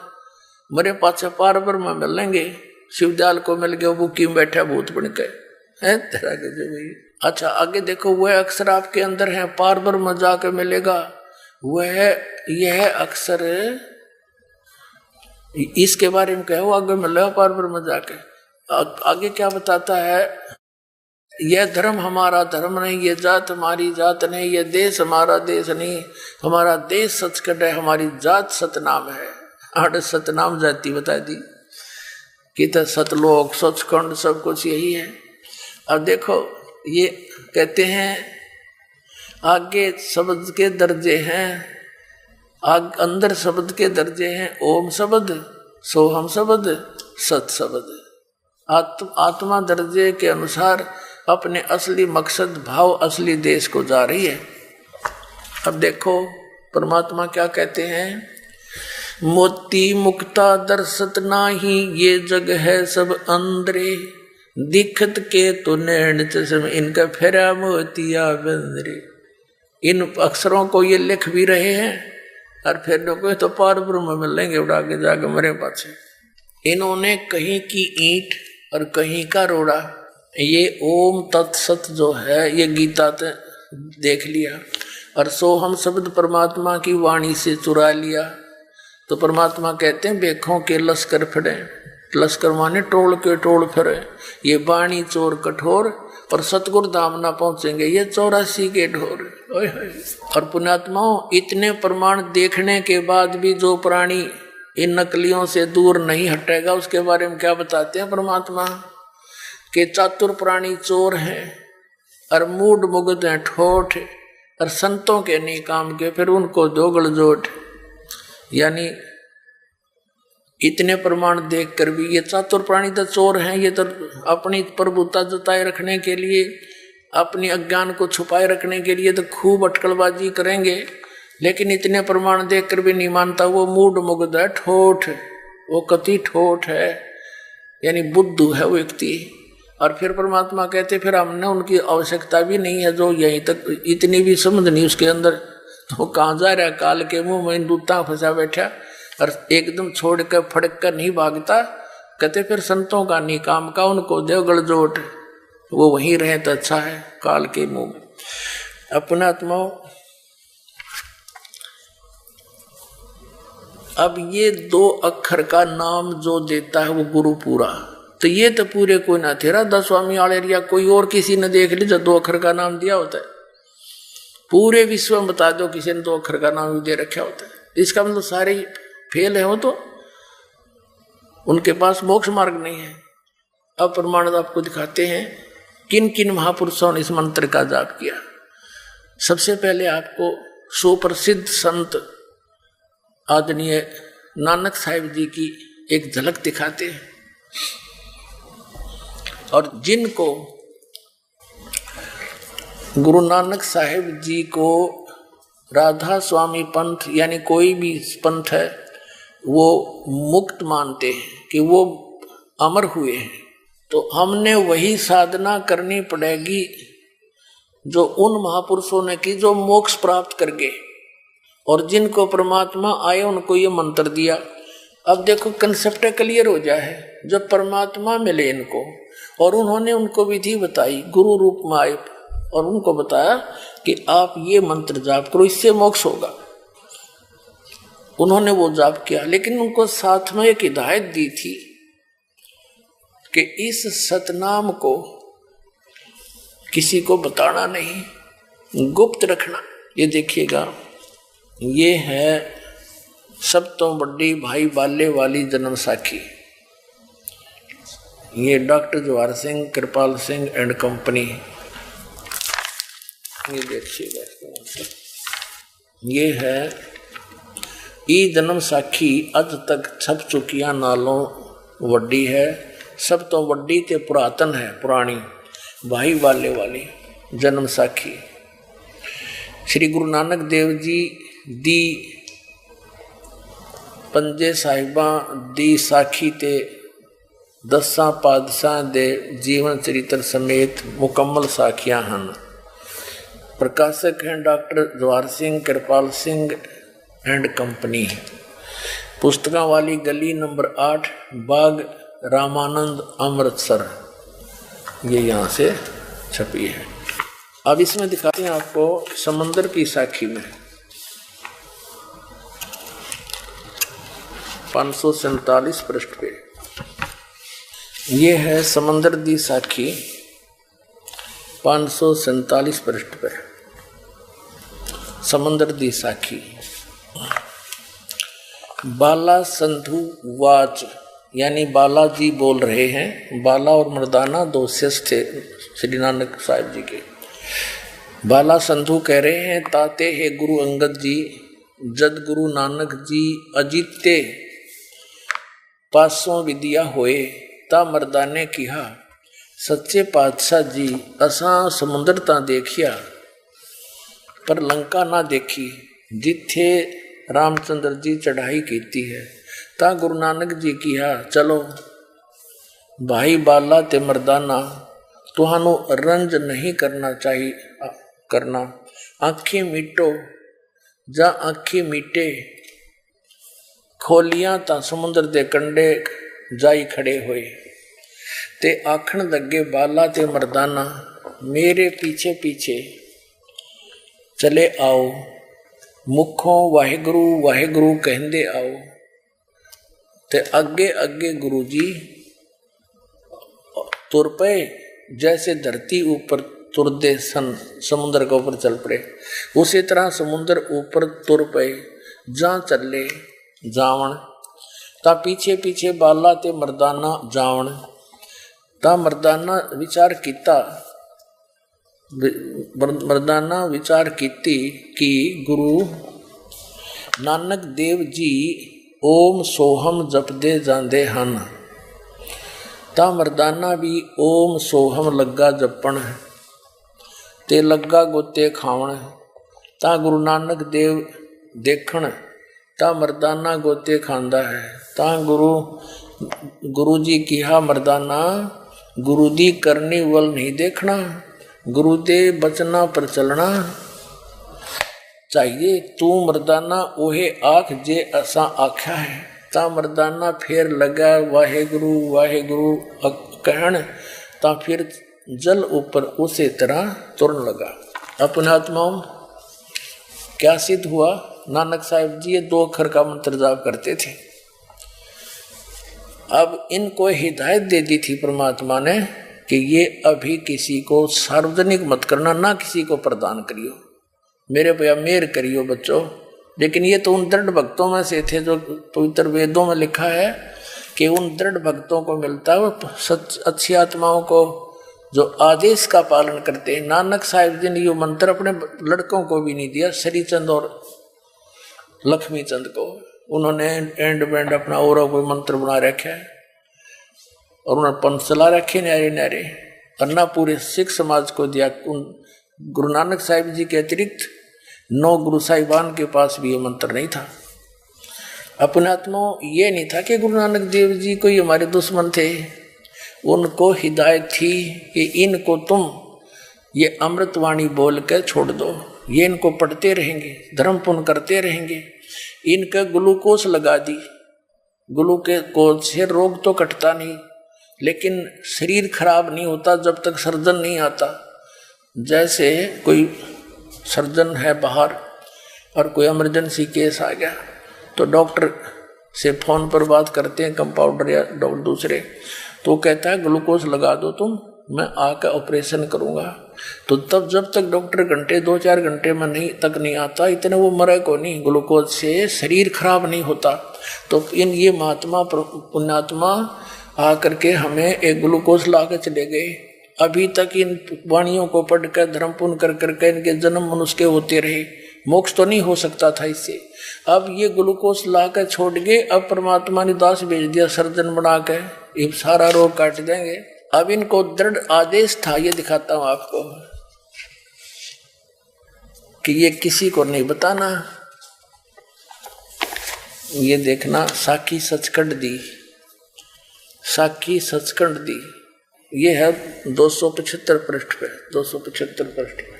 मेरे पाछे पार ब्रह्म में मिलेंगे। शिवदयाल को मिल गया, वो की बैठा भूत बन के है तेरा के जो भाई। अच्छा आगे देखो, वह अक्षर आपके अंदर है, पार ब्रह्म में जाकर मिलेगा। वह यह अक्षर, इसके बारे में कहो आगे मिलेगा पार ब्रह्म में जाके। आगे क्या बताता है, यह धर्म हमारा धर्म नहीं, यह जात हमारी जात नहीं, यह देश हमारा देश नहीं, हमारा देश सचखंड है, हमारी जात सतनाम है। 8 सतनाम जाति बता दी कि तो सतलोक सचखंड सब कुछ यही है। अब देखो ये कहते हैं आगे शब्द के दर्जे हैं, अंदर शब्द के दर्जे हैं, ओम शब्द, सोहम शब्द, सत शब्द। आत्मा दर्जे के अनुसार अपने असली मकसद भाव असली देश को जा रही है। अब देखो परमात्मा क्या कहते हैं, मोती मुक्ता दर्शत नाही, ये जग है सब अंदरे, दिखत के तो नैन चश्म, इनका फेरा मोतिया बंदरे। इन अक्षरों को ये लिख भी रहे हैं और फिर लोग तो पार ब्रह्म मिलेंगे उड़ा के जाके मेरे पास। इन्होंने कहीं की ईंट और कहीं का रोड़ा, ये ओम तत्सत जो है ये गीता ते देख लिया, और सोहम शब्द परमात्मा की वाणी से चुरा लिया। तो परमात्मा कहते हैं बेखों के लश्कर फिरे, लश्कर माने टोल के टोल फिरे, ये वाणी चोर कठोर, और सतगुरु धाम ना पहुंचेंगे ये 84 के ढोर। और पुण्यात्माओं, इतने प्रमाण देखने के बाद भी जो प्राणी इन नकलियों से दूर नहीं हटेगा, उसके बारे में क्या बताते हैं परमात्मा के चातुर प्राणी चोर हैं और मूड मुग्ध हैं ठोठ, और संतों के नहीं काम के फिर उनको जोगड़ जोट। यानी इतने प्रमाण देखकर भी ये चातुर प्राणी तो चोर हैं, ये तो अपनी प्रभुता जताए रखने के लिए, अपनी अज्ञान को छुपाए रखने के लिए तो खूब अटकलबाजी करेंगे, लेकिन इतने प्रमाण देखकर भी नहीं मानता। वो मूड मुग्ध है ठोठ, वो कति ठोठ है, यानी बुद्धू है वो व्यक्ति। और फिर परमात्मा कहते फिर हमने उनकी आवश्यकता भी नहीं है, जो यहीं तक इतनी भी समझ नहीं उसके अंदर, तो कहाँ जा रहा, काल के मुंह में दूता फंसा बैठा और एकदम छोड़ कर फड़क कर नहीं भागता। कहते फिर संतों का नहीं काम का, उनको देव गलजोट, वो वहीं रहे तो अच्छा है काल के मुंह में। अपना आत्माओं, अब ये 2 अक्षर का नाम जो देता है वो गुरु पूरा, तो ये तो पूरे कोई ना थे, राधा स्वामी आले या कोई और किसी ने देख ली जो 2 अक्षर का नाम दिया होता है। पूरे विश्व में बता दो किसी ने 2 अक्षर का नाम दे रखा होता है, इसका मतलब सारे फेल है, वो तो उनके पास मोक्ष मार्ग नहीं है। अब प्रमाण आपको दिखाते हैं किन किन महापुरुषों ने इस मंत्र का जाप किया। सबसे पहले आपको सुप्रसिद्ध संत आदरणीय नानक साहिब जी की एक झलक दिखाते हैं, और जिनको गुरु नानक साहिब जी को राधा स्वामी पंथ यानी कोई भी पंथ है वो मुक्त मानते हैं कि वो अमर हुए हैं, तो हमने वही साधना करनी पड़ेगी जो उन महापुरुषों ने की जो मोक्ष प्राप्त कर गए, और जिनको परमात्मा आए उनको ये मंत्र दिया। अब देखो कंसेप्ट क्लियर हो जाए, जब परमात्मा मिले इनको और उन्होंने उनको विधि बताई, गुरु रूप में आए और उनको बताया कि आप ये मंत्र जाप करो, इससे मोक्ष होगा। उन्होंने वो जाप किया, लेकिन उनको साथ में एक हिदायत दी थी कि इस सतनाम को किसी को बताना नहीं, गुप्त रखना। ये देखिएगा, ये है सब तो बड़ी भाई बाले वाली जन्म साखी। ये doctor Jawahar Singh, Kripal Singh and company, ये देखिएगा इसका। ये है ई जन्म साखी अज तक छप चुकिया नालों वड्डी है, सब तो वड्डी ते पुरातन है पुरानी भाई वाले वाली जन्म साखी। श्री गुरु नानक देव जी दी पंजे साहिबां दी साखी ते 10 पातशाह दे जीवन चरित्र समेत मुकम्मल साखियां हैं। प्रकाशक हैं doctor Jawahar Singh Kripal Singh and company. पुस्तकों वाली गली नंबर 8 बाग रामानंद अमृतसर, ये यहाँ से छपी है। अब इसमें दिखाते हैं आपको समंदर की साखी में 547 पृष्ठ पे। ये है समंदर दी साखी 547 पृष्ठ पे। समंदर दी साखी। बाला संधु वाच, यानी बालाजी बोल रहे हैं। बाला और मर्दाना 2 शिष्य थे श्री नानक साहिब जी के। बाला संधु कह रहे हैं, ताते है गुरु अंगद जी जद गुरु नानक जी अजीते पासों विद्या होए, ता मर्दाने किहा सच्चे पातशाह जी असां समुंदर ता देखिया पर लंका ना देखी, जिथे रामचंद्र जी चढ़ाई कीती है। ता गुरु नानक जी किहा चलो भाई बाला ते मर्दाना, तुहानू रंज नहीं करना चाहिए करना, आँखें मीटो जा आँखें मीटे। खोलियां ता समुद्र दे कंडे जाई खड़े होए, ते आखण लगे बाला ते मर्दाना मेरे पीछे पीछे चले आओ, मुखों वाहिगुरु वाहिगुरु कहंदे आओ। ते अगे अगे गुरु जी तुर पे, जैसे धरती ऊपर तुरदे सन समुद्र के ऊपर चल पड़े, उसी तरह समुद्र ऊपर तुर पे जा चले जावण। ता पीछे पीछे बाला ते मर्दाना जावण। ता मर्दाना विचार किता, मर्दाना विचार कीती कि गुरु नानक देव जी ओम सोहम जपदे जांदे हन। ता मर्दाना भी ओम सोहम लगा जपण ते लगा गोते खावण। ता गुरु नानक देव देखण, ता मर्दाना गोते खांदा है। ता गुरु जी किहा मर्दाना गुरु दी करनी वल नहीं देखना, गुरु दे बचना पर चलना चाहिए। तू मर्दाना ओहे आख जे असा आख्या है। ता मर्दाना फिर लगा वाहेगुरु वाहेगुरु कहण, ता फिर जल ऊपर उसी तरह तुरन लगा। अपने आत्माओं क्या सिद्ध हुआ? नानक साहिब जी ये 2 अक्षर का मंत्र जाप करते थे। अब इनको हिदायत दे दी थी परमात्मा ने कि ये अभी किसी को सार्वजनिक मत करना, ना किसी को प्रदान करियो, मेरे पे मेहर करियो बच्चों। लेकिन ये तो उन दृढ़ भक्तों में से थे जो पवित्र वेदों में लिखा है कि उन दृढ़ भक्तों को मिलता है, वो अच्छी आत्माओं को जो आदेश का पालन करते हैं। नानक साहिब जी ने ये मंत्र अपने लड़कों को भी नहीं दिया, श्रीचंद और लक्ष्मी चंद को। उन्होंने एंड बैंड अपना और कोई मंत्र बना रखा है और उन्होंने पंथ चला रखे न्यारे न्यारे, अन्ना पूरे सिख समाज को दिया। उन गुरु नानक साहिब जी के अतिरिक्त 9 गुरु साहिबान के पास भी ये मंत्र नहीं था। अपने आत्माओं ये नहीं था कि गुरु नानक देव जी कोई हमारे दुश्मन थे। उनको हिदायत थी कि इनको तुम ये अमृतवाणी बोल कर छोड़ दो, ये इनको पढ़ते रहेंगे, धर्म पुण्य करते रहेंगे। इनका ग्लूकोज लगा दी, ग्लूकोज से रोग तो कटता नहीं, लेकिन शरीर खराब नहीं होता जब तक सर्जन नहीं आता। जैसे कोई सर्जन है बाहर और कोई इमरजेंसी केस आ गया तो डॉक्टर से फोन पर बात करते हैं, कंपाउंडर या डॉक्टर दूसरे, तो कहता है ग्लूकोज लगा दो तुम, मैं आकर ऑपरेशन करूंगा। तो तब जब तक डॉक्टर घंटे 2-4 घंटे में नहीं आता, इतने वो मरे को नहीं। ग्लूकोज से शरीर खराब नहीं होता। तो इन ये महात्मा पुण्यात्मा आकर के हमें एक ग्लूकोज ला के चले गए। अभी तक इन वाणियों को पढ़कर धर्म पुण्य कर करके इनके जन्म मनुष्य के होते रहे, मोक्ष तो नहीं हो सकता था इससे। अब ये ग्लूकोज ला कर छोड़ के अब परमात्मा ने दास भेज दिया सर्जन बना के, ये सारा रोग काट देंगे। अब इनको दृढ़ आदेश था, ये दिखाता हूं आपको कि ये किसी को नहीं बताना। ये देखना, साखी सचखंड दी, साखी सचखंड दी, ये है 275 पृष्ठ पे, 275 पृष्ठ पे।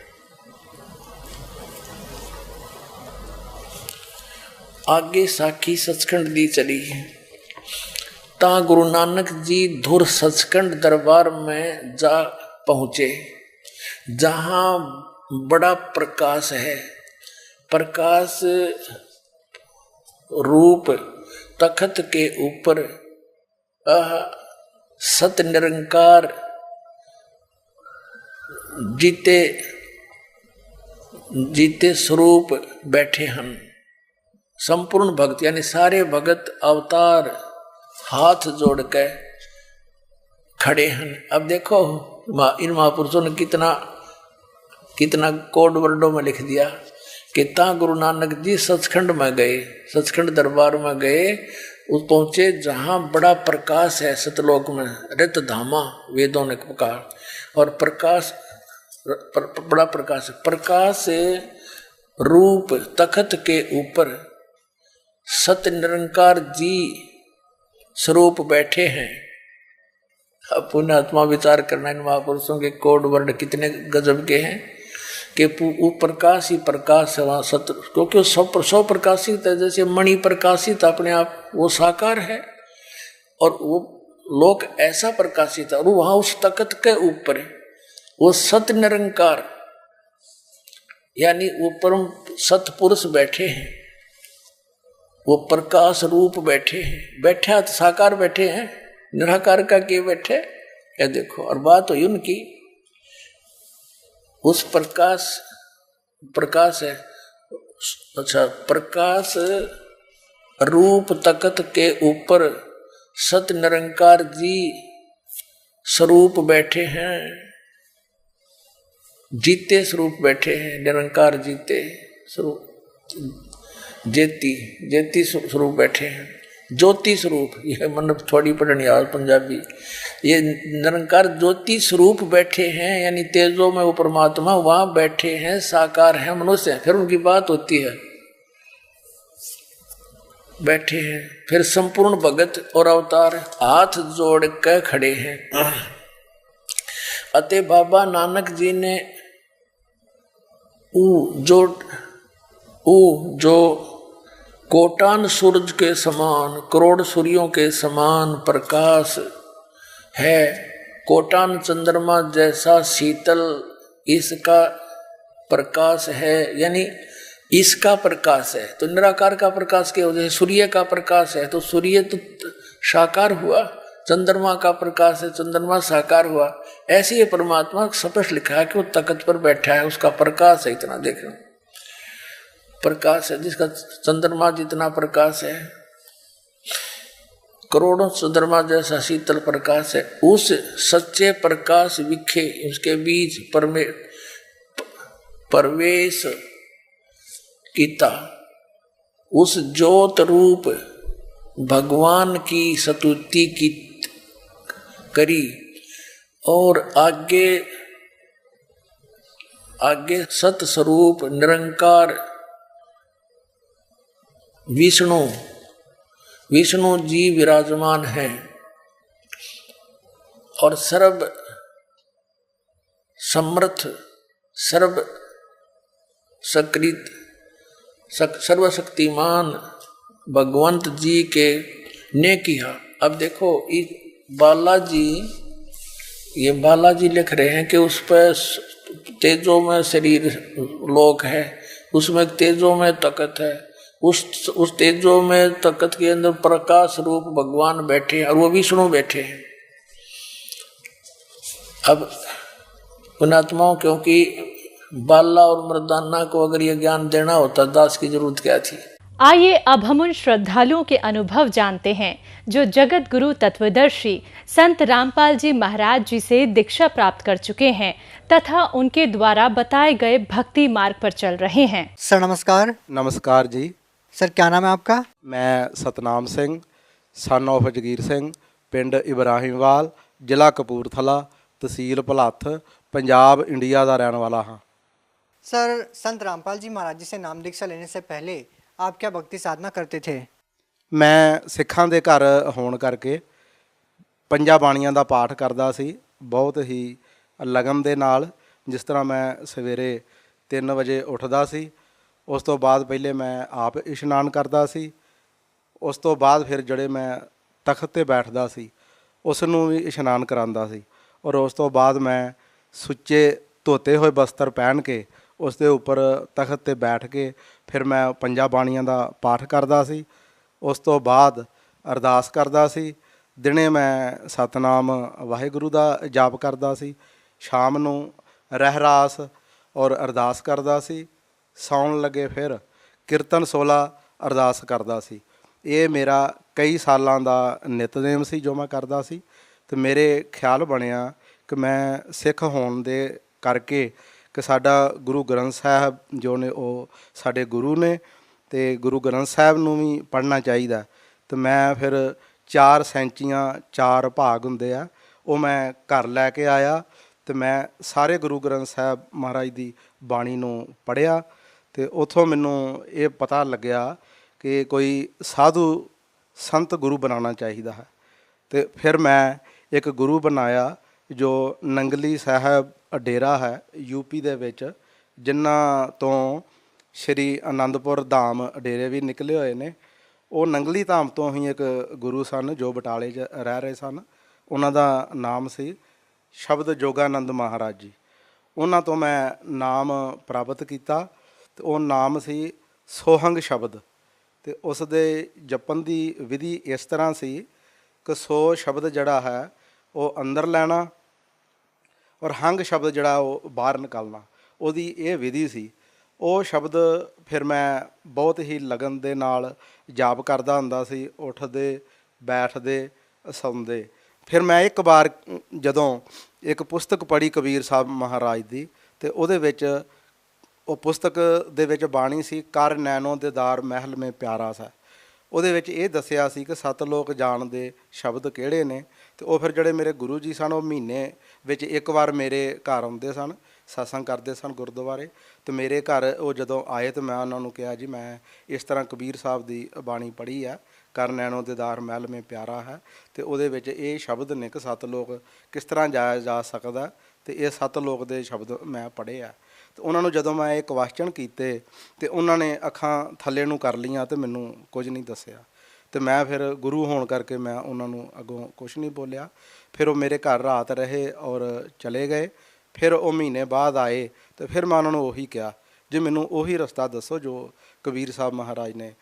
आगे साखी सचखंड दी चली। ता गुरु नानक जी धुर सचखंड दरबार में जा पहुंचे, जहां बड़ा प्रकाश है, प्रकाश रूप तखत के ऊपर सत निरंकार जीते जीते स्वरूप बैठे हम। संपूर्ण भक्त यानी सारे भगत अवतार हाथ जोड़ के खड़े हैं। अब देखो इन महापुरुषों ने कितना कितना कोड वर्डों में लिख दिया कि ता गुरु नानक जी सचखंड में गए, सचखंड दरबार में गए, उस पहुंचे जहां बड़ा प्रकाश है, सतलोक में रित धामा वेदों ने कहा, और प्रकाश बड़ा प्रकाश, प्रकाश रूप तखत के ऊपर सत्य निरंकार जी स्वरूप बैठे हैं। अब पुण्यात्मा विचार करना, इन महापुरुषों के कोड वर्ड कितने गजब के हैं कि वो प्रकाश ही प्रकाश है वहाँ सत्य, क्योंकि सौ प्रकाशित है, जैसे मणि प्रकाशित अपने आप वो साकार है, और वो लोक ऐसा प्रकाशित है, और वहाँ उस तखत के ऊपर वो सत्य निरंकार यानी वो परम सतपुरुष बैठे हैं, वो प्रकाश रूप बैठे हैं। बैठे तो साकार बैठे हैं, निराकार का के बैठे क्या देखो। और बात हुई उनकी, उस प्रकाश है, अच्छा प्रकाश रूप तखत के ऊपर सत निरंकार जी स्वरूप बैठे हैं, जीते स्वरूप बैठे हैं, निरंकार जीते स्वरूप, जेती स्वरूप बैठे हैं, ज्योति स्वरूप, ये मतलब थोड़ी पढ़नी यार पंजाबी, ये निरंकार ज्योति स्वरूप बैठे हैं, यानी तेजो में वो परमात्मा वहां बैठे हैं, साकार है, मनुष्य। फिर उनकी बात होती है, बैठे हैं, फिर संपूर्ण भगत और अवतार हाथ जोड़ कर खड़े हैं। अतः बाबा नानक जी ने जो कोटान सूरज के समान, करोड़ सूर्यों के समान प्रकाश है, कोटान चंद्रमा जैसा शीतल इसका प्रकाश है, यानी इसका प्रकाश है। तो निराकार का प्रकाश क्या होता है? सूर्य का प्रकाश है, तो सूर्य तो साकार हुआ, चंद्रमा का प्रकाश है, चंद्रमा साकार हुआ। ऐसे ही परमात्मा स्पष्ट लिखा है कि वो तख्त पर बैठा है, उसका प्रकाश है, इतना देखना प्रकाश है, जिसका चंद्रमा जितना प्रकाश है, करोड़ों चंद्रमा जैसा शीतल प्रकाश है। उस सच्चे प्रकाश विखे उसके बीच प्रवेश कीता, उस ज्योत रूप भगवान की स्तुति की करी, और आगे सत स्वरूप निरंकार विष्णु जी विराजमान हैं, और सर्व समर्थ सर्वशक्तिमान भगवंत जी के ने किया। अब देखो ये बालाजी लिख रहे हैं कि उस पर तेजो में शरीर लोक है, उसमें तेजो में तखत है, उस तेजो में तखत के अंदर प्रकाश रूप भगवान बैठे हैं, और वो विष्णु बैठे हैं। अब पुण्यात्माओं, क्योंकि बाला और मर्दाना को अगर ये ज्ञान देना होता, दास की जरूरत क्या थी? आइए अब हम उन श्रद्धालुओं के अनुभव जानते हैं जो जगत गुरु तत्वदर्शी संत रामपाल जी महाराज जी से दीक्षा प्राप्त कर चुके हैं तथा उनके द्वारा बताए गए भक्ति मार्ग पर चल रहे हैं। सर नमस्कार। नमस्कार जी। सर क्या नाम है आपका? मैं सतनाम सिंह सन ऑफ जगीर सिंह, पिंड इब्राहिमवाल, ਜ਼ਿਲ੍ਹਾ ਕਪੂਰਥਲਾ, तहसील ਭਲੱਥ, पंजाब इंडिया का रहने वाला हाँ। सर संत रामपाल जी महाराज जी से नाम दीक्षा लेने से पहले आप क्या भक्ति साधना करते थे? मैं ਸਿੱਖਾਂ ਦੇ ਘਰ ਹੋਣ ਕਰਕੇ ਪੰਜਾਂ ਬਾਣੀਆਂ ਦਾ ਪਾਠ ਕਰਦਾ ਸੀ ਬਹੁਤ ਹੀ ਲਗਨ ਦੇ ਨਾਲ। ਜਿਸ ਤਰ੍ਹਾਂ ਮੈਂ ਸਵੇਰੇ 3 ਵਜੇ ਉੱਠਦਾ ਸੀ, ਉਸ ਤੋਂ ਬਾਅਦ ਪਹਿਲੇ ਮੈਂ ਆਪ ਇਸ਼ਨਾਨ ਕਰਦਾ ਸੀ, ਉਸ ਤੋਂ ਬਾਅਦ ਫਿਰ ਜਿਹੜੇ ਮੈਂ ਤਖਤ ਤੇ ਬੈਠਦਾ ਸੀ ਉਸ ਨੂੰ ਵੀ ਇਸ਼ਨਾਨ ਕਰਾਉਂਦਾ ਸੀ, ਔਰ ਉਸ ਤੋਂ ਬਾਅਦ ਮੈਂ ਸੁੱਚੇ ਧੋਤੇ ਹੋਏ ਬਸਤਰ ਪਹਿਨ ਕੇ ਉਸ ਦੇ ਉੱਪਰ ਤਖਤ ਤੇ ਬੈਠ ਕੇ ਫਿਰ ਮੈਂ ਪੰਜਾਂ ਬਾਣੀਆਂ ਦਾ ਪਾਠ ਕਰਦਾ ਸੀ। ਉਸ ਤੋਂ ਬਾਅਦ ਅਰਦਾਸ ਕਰਦਾ ਸੀ। ਦਿਨੇ ਮੈਂ ਸਤਨਾਮ ਵਾਹਿਗੁਰੂ ਦਾ ਜਾਪ ਕਰਦਾ ਸੀ, ਸ਼ਾਮ ਨੂੰ ਰਹਿਰਾਸ ਔਰ ਅਰਦਾਸ ਕਰਦਾ ਸੀ, ਸੌਣ ਲੱਗੇ ਫਿਰ ਕੀਰਤਨ 16 ਅਰਦਾਸ ਕਰਦਾ ਸੀ। ਇਹ ਮੇਰਾ ਕਈ ਸਾਲਾਂ ਦਾ ਨਿਤਨੇਮ ਸੀ ਜੋ ਮੈਂ ਕਰਦਾ ਸੀ। ਤੇ ਮੇਰੇ ਖਿਆਲ ਬਣਿਆ ਕਿ ਮੈਂ ਸਿੱਖ ਹੋਣ ਦੇ ਕਰਕੇ ਕਿ ਸਾਡਾ ਗੁਰੂ ਗ੍ਰੰਥ ਸਾਹਿਬ ਜੋ ਨੇ ਉਹ ਸਾਡੇ ਗੁਰੂ ਨੇ ਤੇ ਗੁਰੂ ਗ੍ਰੰਥ ਸਾਹਿਬ ਨੂੰ ਵੀ ਪੜ੍ਹਨਾ ਚਾਹੀਦਾ। ਤੇ ਮੈਂ ਫਿਰ 4 ਸੈਂਚੀਆਂ 4 ਭਾਗ ਹੁੰਦੇ ਆ ਉਹ ਮੈਂ ਘਰ ਲੈ ਕੇ ਆਇਆ ਤੇ ਮੈਂ ਸਾਰੇ ਗੁਰੂ ਗ੍ਰੰਥ ਸਾਹਿਬ ਮਹਾਰਾਜ ਦੀ ਬਾਣੀ ਨੂੰ ਪੜ੍ਹਿਆ ਤੇ ਉੱਥੋਂ ਮੈਨੂੰ ਇਹ ਪਤਾ ਲੱਗਿਆ ਕਿ ਕੋਈ ਸਾਧੂ ਸੰਤ ਗੁਰੂ ਬਣਾਉਣਾ ਚਾਹੀਦਾ ਹੈ। ਤੇ ਫਿਰ ਮੈਂ ਇੱਕ ਗੁਰੂ ਬਣਾਇਆ ਜੋ ਨੰਗਲੀ ਸਾਹਿਬ ਡੇਰਾ ਹੈ ਯੂਪੀ ਦੇ ਵਿੱਚ, ਜਿਨ੍ਹਾਂ ਤੋਂ ਸ਼੍ਰੀ ਅਨੰਦਪੁਰ ਧਾਮ ਡੇਰੇ ਵੀ ਨਿਕਲੇ ਹੋਏ ਨੇ। ਉਹ ਨੰਗਲੀ ਧਾਮ ਤੋਂ ਹੀ ਇੱਕ ਗੁਰੂ ਸਨ ਜੋ ਬਟਾਲੇ 'ਚ ਰਹਿ ਰਹੇ ਸਨ। ਉਹਨਾਂ ਦਾ ਨਾਮ ਸੀ ਸ਼ਬਦ ਜੋਗਾਨੰਦ ਮਹਾਰਾਜ ਜੀ। ਉਹਨਾਂ ਤੋਂ ਮੈਂ ਨਾਮ ਪ੍ਰਾਪਤ ਕੀਤਾ ਤੇ ਉਹ ਨਾਮ ਸੀ ਸੋਹੰਗ ਸ਼ਬਦ। ਤੇ ਉਸ ਦੇ ਜਪਣ ਦੀ ਵਿਧੀ ਇਸ ਤਰ੍ਹਾਂ ਸੀ ਕਿ ਸੋ ਸ਼ਬਦ ਜਿਹੜਾ ਹੈ ਉਹ ਅੰਦਰ ਲੈਣਾ ਔਰ ਹੰਗ ਸ਼ਬਦ ਜਿਹੜਾ ਉਹ ਬਾਹਰ ਨਿਕਾਲਣਾ, ਉਹਦੀ ਇਹ ਵਿਧੀ ਸੀ। ਉਹ ਸ਼ਬਦ ਫਿਰ ਮੈਂ ਬਹੁਤ ਹੀ ਲਗਨ ਦੇ ਨਾਲ ਜਾਪ ਕਰਦਾ ਹੁੰਦਾ ਸੀ, ਉੱਠਦੇ ਬੈਠਦੇ ਸੌਂਦੇ। ਫਿਰ ਮੈਂ ਇੱਕ ਵਾਰ ਜਦੋਂ ਇੱਕ ਪੁਸਤਕ ਪੜ੍ਹੀ ਕਬੀਰ ਸਾਹਿਬ ਮਹਾਰਾਜ ਦੀ, ਅਤੇ ਉਹਦੇ ਵਿੱਚ ਉਹ ਪੁਸਤਕ ਦੇ ਵਿੱਚ ਬਾਣੀ ਸੀ ਕਰ ਨੈਣੋ ਦੀਦਾਰ ਮਹਿਲ ਮੇ ਪਿਆਰਾ ਸਾ। ਉਹਦੇ ਵਿੱਚ ਇਹ ਦੱਸਿਆ ਸੀ ਕਿ 7 ਲੋਕ ਜਾਣਦੇ ਸ਼ਬਦ ਕਿਹੜੇ ਨੇ। ਅਤੇ ਉਹ ਫਿਰ ਜਿਹੜੇ ਮੇਰੇ ਗੁਰੂ ਜੀ ਸਨ ਉਹ ਮਹੀਨੇ ਵਿੱਚ ਇੱਕ ਵਾਰ ਮੇਰੇ ਘਰ ਆਉਂਦੇ ਸਨ, ਸਤਸੰਗ ਕਰਦੇ ਸਨ ਗੁਰਦੁਆਰੇ। ਅਤੇ ਮੇਰੇ ਘਰ ਉਹ ਜਦੋਂ ਆਏ ਤਾਂ ਮੈਂ ਉਹਨਾਂ ਨੂੰ ਕਿਹਾ ਜੀ ਮੈਂ ਇਸ ਤਰ੍ਹਾਂ ਕਬੀਰ ਸਾਹਿਬ ਦੀ ਬਾਣੀ ਪੜ੍ਹੀ ਹੈ, ਕਰ ਨੈਣੋ ਦੀਦਾਰ ਮਹਿਲ ਮੇ ਪਿਆਰਾ ਹੈ, ਅਤੇ ਉਹਦੇ ਵਿੱਚ ਇਹ ਸ਼ਬਦ ਨੇ ਕਿ 7 ਲੋਕ ਕਿਸ ਤਰ੍ਹਾਂ ਜਾਇਆ ਜਾ ਸਕਦਾ, ਅਤੇ ਇਹ 7 ਲੋਕ ਦੇ ਸ਼ਬਦ ਮੈਂ ਪੜ੍ਹੇ ਆ। ਅਤੇ ਉਹਨਾਂ ਨੂੰ ਜਦੋਂ ਮੈਂ ਇਹ ਕੁਐਸਚਨ ਕੀਤੇ ਅਤੇ ਉਹਨਾਂ ਨੇ ਅੱਖਾਂ ਥੱਲੇ ਨੂੰ ਕਰ ਲਈਆਂ ਅਤੇ ਮੈਨੂੰ ਕੁਝ ਨਹੀਂ ਦੱਸਿਆ। ਅਤੇ ਮੈਂ ਫਿਰ ਗੁਰੂ ਹੋਣ ਕਰਕੇ ਮੈਂ ਉਹਨਾਂ ਨੂੰ ਅੱਗੋਂ ਕੁਛ ਨਹੀਂ ਬੋਲਿਆ। ਫਿਰ ਉਹ ਮੇਰੇ ਘਰ ਰਾਤ ਰਹੇ ਔਰ ਚਲੇ ਗਏ। ਫਿਰ ਉਹ ਮਹੀਨੇ ਬਾਅਦ ਆਏ ਅਤੇ ਫਿਰ ਮੈਂ ਉਹਨਾਂ ਨੂੰ ਉਹੀ ਕਿਹਾ ਜੀ ਮੈਨੂੰ ਉਹੀ ਰਸਤਾ ਦੱਸੋ ਜੋ ਕਬੀਰ ਸਾਹਿਬ ਮਹਾਰਾਜ ਨੇ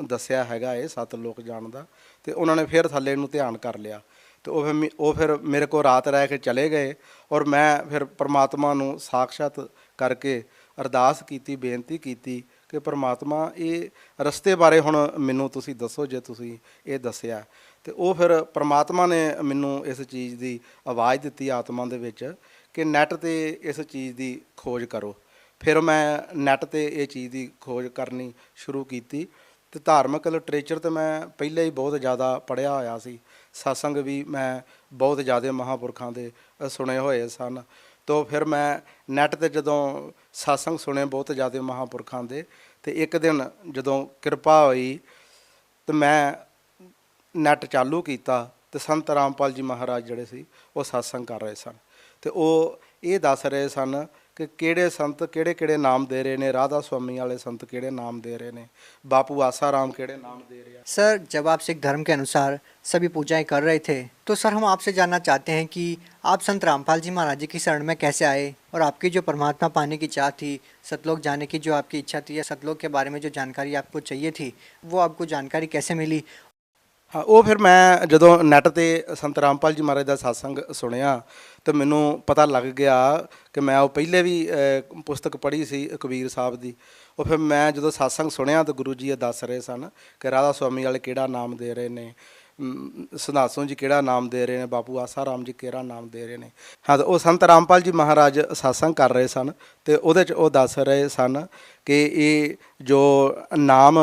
ਦੱਸਿਆ ਹੈਗਾ ਇਹ 7 ਲੋਕ ਜਾਣਦਾ। ਅਤੇ ਉਹਨਾਂ ਨੇ ਫਿਰ ਥੱਲੇ ਨੂੰ ਧਿਆਨ ਕਰ ਲਿਆ ਅਤੇ ਉਹ ਫਿਰ ਮੇਰੇ ਕੋਲ ਰਾਤ ਰਹਿ ਕੇ ਚਲੇ ਗਏ। ਔਰ ਮੈਂ ਫਿਰ ਪਰਮਾਤਮਾ ਨੂੰ ਸਾਕਸ਼ਾਤ ਕਰਕੇ ਅਰਦਾਸ ਕੀਤੀ, ਬੇਨਤੀ ਕੀਤੀ ਕਿ ਪਰਮਾਤਮਾ ਇਹ ਰਸਤੇ ਬਾਰੇ ਹੁਣ ਮੈਨੂੰ ਤੁਸੀਂ ਦੱਸੋ ਜੇ ਤੁਸੀਂ ਇਹ ਦੱਸਿਆ। ਅਤੇ ਉਹ ਫਿਰ ਪਰਮਾਤਮਾ ਨੇ ਮੈਨੂੰ ਇਸ ਚੀਜ਼ ਦੀ ਆਵਾਜ਼ ਦਿੱਤੀ ਆਤਮਾ ਦੇ ਵਿੱਚ ਕਿ ਨੈੱਟ 'ਤੇ ਇਸ ਚੀਜ਼ ਦੀ ਖੋਜ ਕਰੋ। ਫਿਰ ਮੈਂ ਨੈੱਟ 'ਤੇ ਇਹ ਚੀਜ਼ ਦੀ ਖੋਜ ਕਰਨੀ ਸ਼ੁਰੂ ਕੀਤੀ ਅਤੇ ਧਾਰਮਿਕ ਲਿਟਰੇਚਰ ਤਾਂ ਮੈਂ ਪਹਿਲਾਂ ਹੀ ਬਹੁਤ ਜ਼ਿਆਦਾ ਪੜ੍ਹਿਆ ਹੋਇਆ ਸੀ। ਸਤਸੰਗ ਵੀ ਮੈਂ ਬਹੁਤ ਜ਼ਿਆਦਾ ਮਹਾਂਪੁਰਖਾਂ ਦੇ ਸੁਣੇ ਹੋਏ ਸਨ। ਤੋ ਫਿਰ ਮੈਂ ਨੈੱਟ 'ਤੇ ਜਦੋਂ ਸਤਸੰਗ ਸੁਣੇ ਬਹੁਤ ਜ਼ਿਆਦਾ ਮਹਾਂਪੁਰਖਾਂ ਦੇ, ਅਤੇ ਇੱਕ ਦਿਨ ਜਦੋਂ ਕਿਰਪਾ ਹੋਈ ਤਾਂ ਮੈਂ ਨੈੱਟ ਚਾਲੂ ਕੀਤਾ ਅਤੇ ਸੰਤ ਰਾਮਪਾਲ ਜੀ ਮਹਾਰਾਜ ਜਿਹੜੇ ਸੀ ਉਹ ਸਤਸੰਗ ਕਰ ਰਹੇ ਸਨ। ਅਤੇ ਉਹ ਇਹ ਦੱਸ ਰਹੇ ਸਨ कि ਕਿਹੜੇ ਸੰਤ ਕਿਹੜੇ ਕਿਹੜੇ ਨਾਮ ਦੇ ਰਹੇ ਨੇ, ਰਾਧਾ स्वामी वाले संत ਕਿਹੜੇ नाम दे रहे ने, बापू आसाराम किहड़े नाम दे रहे हैं। सर जब आप सिख धर्म के अनुसार सभी पूजाएं कर रहे थे तो सर हम आपसे जानना चाहते हैं कि आप संत रामपाल जी महाराज जी की शरण में कैसे आए और आपकी जो परमात्मा पाने की चाह थी, सतलोक जाने की जो आपकी इच्छा थी या सतलोक के बारे में जो जानकारी आपको चाहिए थी वो आपको जानकारी कैसे मिली? ਹਾਂ, ਉਹ ਫਿਰ ਮੈਂ ਜਦੋਂ ਨੈੱਟ 'ਤੇ ਸੰਤ ਰਾਮਪਾਲ ਜੀ ਮਹਾਰਾਜ ਦਾ ਸਤਸੰਗ ਸੁਣਿਆ ਤਾਂ ਮੈਨੂੰ ਪਤਾ ਲੱਗ ਗਿਆ ਕਿ ਮੈਂ ਉਹ ਪਹਿਲੇ ਵੀ ਪੁਸਤਕ ਪੜ੍ਹੀ ਸੀ ਕਬੀਰ ਸਾਹਿਬ ਦੀ। ਉਹ ਫਿਰ ਮੈਂ ਜਦੋਂ ਸਤਸੰਗ ਸੁਣਿਆ ਤਾਂ ਗੁਰੂ ਜੀ ਇਹ ਦੱਸ ਰਹੇ ਸਨ ਕਿ ਰਾਧਾ ਸੁਆਮੀ ਵਾਲੇ ਕਿਹੜਾ ਨਾਮ ਦੇ ਰਹੇ ਨੇ, ਸੰਧਾਸੂ ਜੀ ਕਿਹੜਾ ਨਾਮ ਦੇ ਰਹੇ ਨੇ, ਬਾਪੂ ਆਸਾ ਰਾਮ ਜੀ ਕਿਹੜਾ ਨਾਮ ਦੇ ਰਹੇ ਨੇ। ਹਾਂ, ਤਾਂ ਉਹ ਸੰਤ ਰਾਮਪਾਲ ਜੀ ਮਹਾਰਾਜ ਸਤਸੰਗ ਕਰ ਰਹੇ ਸਨ ਅਤੇ ਉਹਦੇ 'ਚ ਉਹ ਦੱਸ ਰਹੇ ਸਨ ਕਿ ਇਹ ਜੋ ਨਾਮ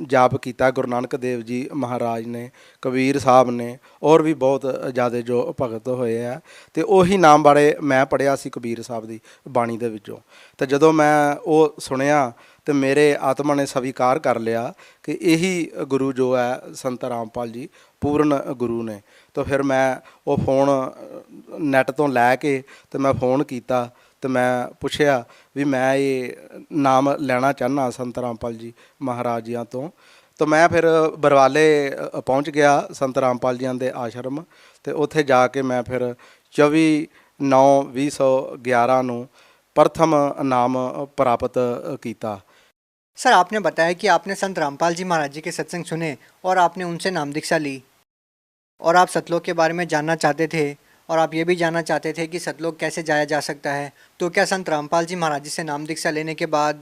ਜਾਪ ਕੀਤਾ ਗੁਰੂ ਨਾਨਕ ਦੇਵ ਜੀ ਮਹਾਰਾਜ ਨੇ, ਕਬੀਰ ਸਾਹਿਬ ਨੇ, ਔਰ ਵੀ ਬਹੁਤ ਜ਼ਿਆਦਾ ਜੋ ਭਗਤ ਹੋਏ ਆ, ਅਤੇ ਉਹੀ ਨਾਮ ਬਾਰੇ ਮੈਂ ਪੜ੍ਹਿਆ ਸੀ ਕਬੀਰ ਸਾਹਿਬ ਦੀ ਬਾਣੀ ਦੇ ਵਿੱਚੋਂ। ਅਤੇ ਜਦੋਂ ਮੈਂ ਉਹ ਸੁਣਿਆ ਤੇ ਮੇਰੇ ਆਤਮਾ ਨੇ ਸਵੀਕਾਰ ਕਰ ਲਿਆ ਕਿ ਇਹੀ ਗੁਰੂ ਜੋ ਹੈ ਸੰਤ ਰਾਮਪਾਲ ਜੀ ਪੂਰਨ ਗੁਰੂ ਨੇ। ਤਾਂ ਫਿਰ ਮੈਂ ਉਹ ਫੋਨ ਨੈੱਟ ਤੋਂ ਲੈ ਕੇ ਅਤੇ ਮੈਂ ਫੋਨ ਕੀਤਾ ਅਤੇ ਮੈਂ ਪੁੱਛਿਆ ਵੀ ਮੈਂ ਇਹ ਨਾਮ ਲੈਣਾ ਚਾਹੁੰਦਾ ਸੰਤ ਰਾਮਪਾਲ ਜੀ ਮਹਾਰਾਜ ਜੀਆਂ ਤੋਂ। ਤਾਂ ਮੈਂ ਫਿਰ ਬਰਵਾਲੇ ਪਹੁੰਚ ਗਿਆ ਸੰਤ ਰਾਮਪਾਲ ਜੀਆਂ ਦੇ ਆਸ਼ਰਮ, ਅਤੇ ਉੱਥੇ ਜਾ ਕੇ ਮੈਂ ਫਿਰ 24/9/2011 ਨੂੰ प्रथम नाम प्राप्त किया। सर, आपने बताया कि आपने संत रामपाल जी महाराज जी के सत्संग सुने और आपने उनसे नाम दीक्षा ली और आप सतलोक के बारे में जानना चाहते थे और आप ये भी जानना चाहते थे कि सतलोक कैसे जाया जा सकता है। तो क्या संत रामपाल जी महाराज जी से नाम दीक्षा लेने के बाद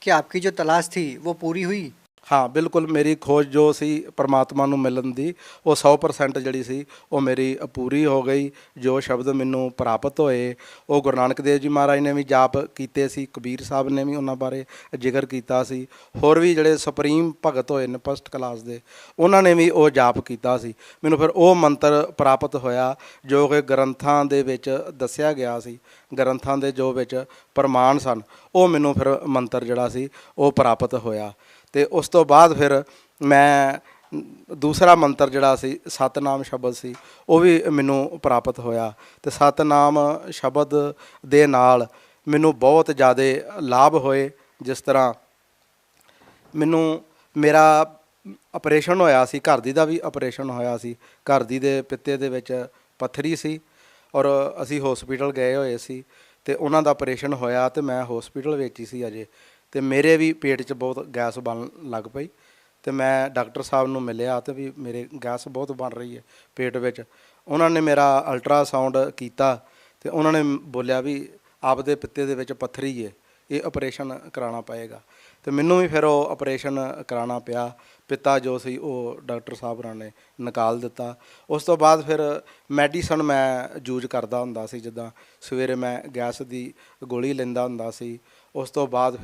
क्या आपकी जो तलाश थी वो पूरी हुई? हाँ, बिल्कुल मेरी खोज जो सी परमात्मा नूं मिलन दी वो 100% जिहड़ी सी वो मेरी पूरी हो गई। जो शब्द मैनूं प्राप्त होए वो गुरु नानक देव जी महाराज ने भी जाप कीते सी, कबीर साहब ने भी उन्हां बारे जिक्र कीता सी, होर भी जिहड़े सुप्रीम भगत होए ने फस्ट क्लास दे उन्हां ने भी वो जाप कीता सी। मैनूं फिर वो मंत्र प्राप्त होया जो कि ग्रंथां दे विच दस्सिया गया सी, ग्रंथां दे जो विच प्रमाण सन वो मैनूं फिर मंत्र जिहड़ा सी वो प्राप्त होया। ਤੇ ਉਸ ਤੋਂ ਬਾਅਦ ਫਿਰ ਮੈਂ ਦੂਸਰਾ ਮੰਤਰ ਜਿਹੜਾ ਸੀ ਸਤਨਾਮ ਸ਼ਬਦ ਸੀ ਉਹ ਵੀ ਮੈਨੂੰ ਪ੍ਰਾਪਤ ਹੋਇਆ। ਅਤੇ ਸਤਨਾਮ ਸ਼ਬਦ ਦੇ ਨਾਲ ਮੈਨੂੰ ਬਹੁਤ ਜ਼ਿਆਦਾ ਲਾਭ ਹੋਏ। ਜਿਸ ਤਰ੍ਹਾਂ ਮੈਨੂੰ ਮੇਰਾ ਆਪਰੇਸ਼ਨ ਹੋਇਆ ਸੀ, ਘਰ ਦੀ ਦਾ ਵੀ ਆਪਰੇਸ਼ਨ ਹੋਇਆ ਸੀ। ਘਰ ਦੀ ਦੇ ਪਿੱਤੇ ਦੇ ਵਿੱਚ ਪੱਥਰੀ ਸੀ ਔਰ ਅਸੀਂ ਹੌਸਪੀਟਲ ਗਏ ਹੋਏ ਸੀ ਅਤੇ ਉਹਨਾਂ ਦਾ ਆਪਰੇਸ਼ਨ ਹੋਇਆ ਅਤੇ ਮੈਂ ਹੌਸਪੀਟਲ ਵਿੱਚ ਹੀ ਸੀ ਅਜੇ। ਅਤੇ ਮੇਰੇ ਵੀ ਪੇਟ 'ਚ ਬਹੁਤ ਗੈਸ ਬਣਨ ਲੱਗ ਪਈ ਅਤੇ ਮੈਂ ਡਾਕਟਰ ਸਾਹਿਬ ਨੂੰ ਮਿਲਿਆ ਅਤੇ ਵੀ ਮੇਰੇ ਗੈਸ ਬਹੁਤ ਬਣ ਰਹੀ ਹੈ ਪੇਟ ਵਿੱਚ। ਉਹਨਾਂ ਨੇ ਮੇਰਾ ਅਲਟਰਾਸਾਊਂਡ ਕੀਤਾ ਅਤੇ ਉਹਨਾਂ ਨੇ ਬੋਲਿਆ ਵੀ ਆਪਦੇ ਪਿੱਤੇ ਦੇ ਵਿੱਚ ਪੱਥਰੀ ਹੈ, ਇਹ ਆਪਰੇਸ਼ਨ ਕਰਾਉਣਾ ਪਏਗਾ। ਅਤੇ ਮੈਨੂੰ ਵੀ ਫਿਰ ਉਹ ਆਪਰੇਸ਼ਨ ਕਰਾਉਣਾ ਪਿਆ। ਪਿੱਤਾ ਜੋ ਸੀ ਉਹ ਡਾਕਟਰ ਸਾਹਿਬ ਹੋਰਾਂ ਨੇ ਨਿਕਾਲ ਦਿੱਤਾ। ਉਸ ਤੋਂ ਬਾਅਦ ਫਿਰ ਮੈਡੀਸਨ ਮੈਂ ਯੂਜ ਕਰਦਾ ਹੁੰਦਾ ਸੀ, ਜਿੱਦਾਂ ਸਵੇਰੇ ਮੈਂ ਗੈਸ ਦੀ ਗੋਲੀ ਲੈਂਦਾ ਹੁੰਦਾ ਸੀ। ਉਸ ਤੋਂ ਬਾਅਦ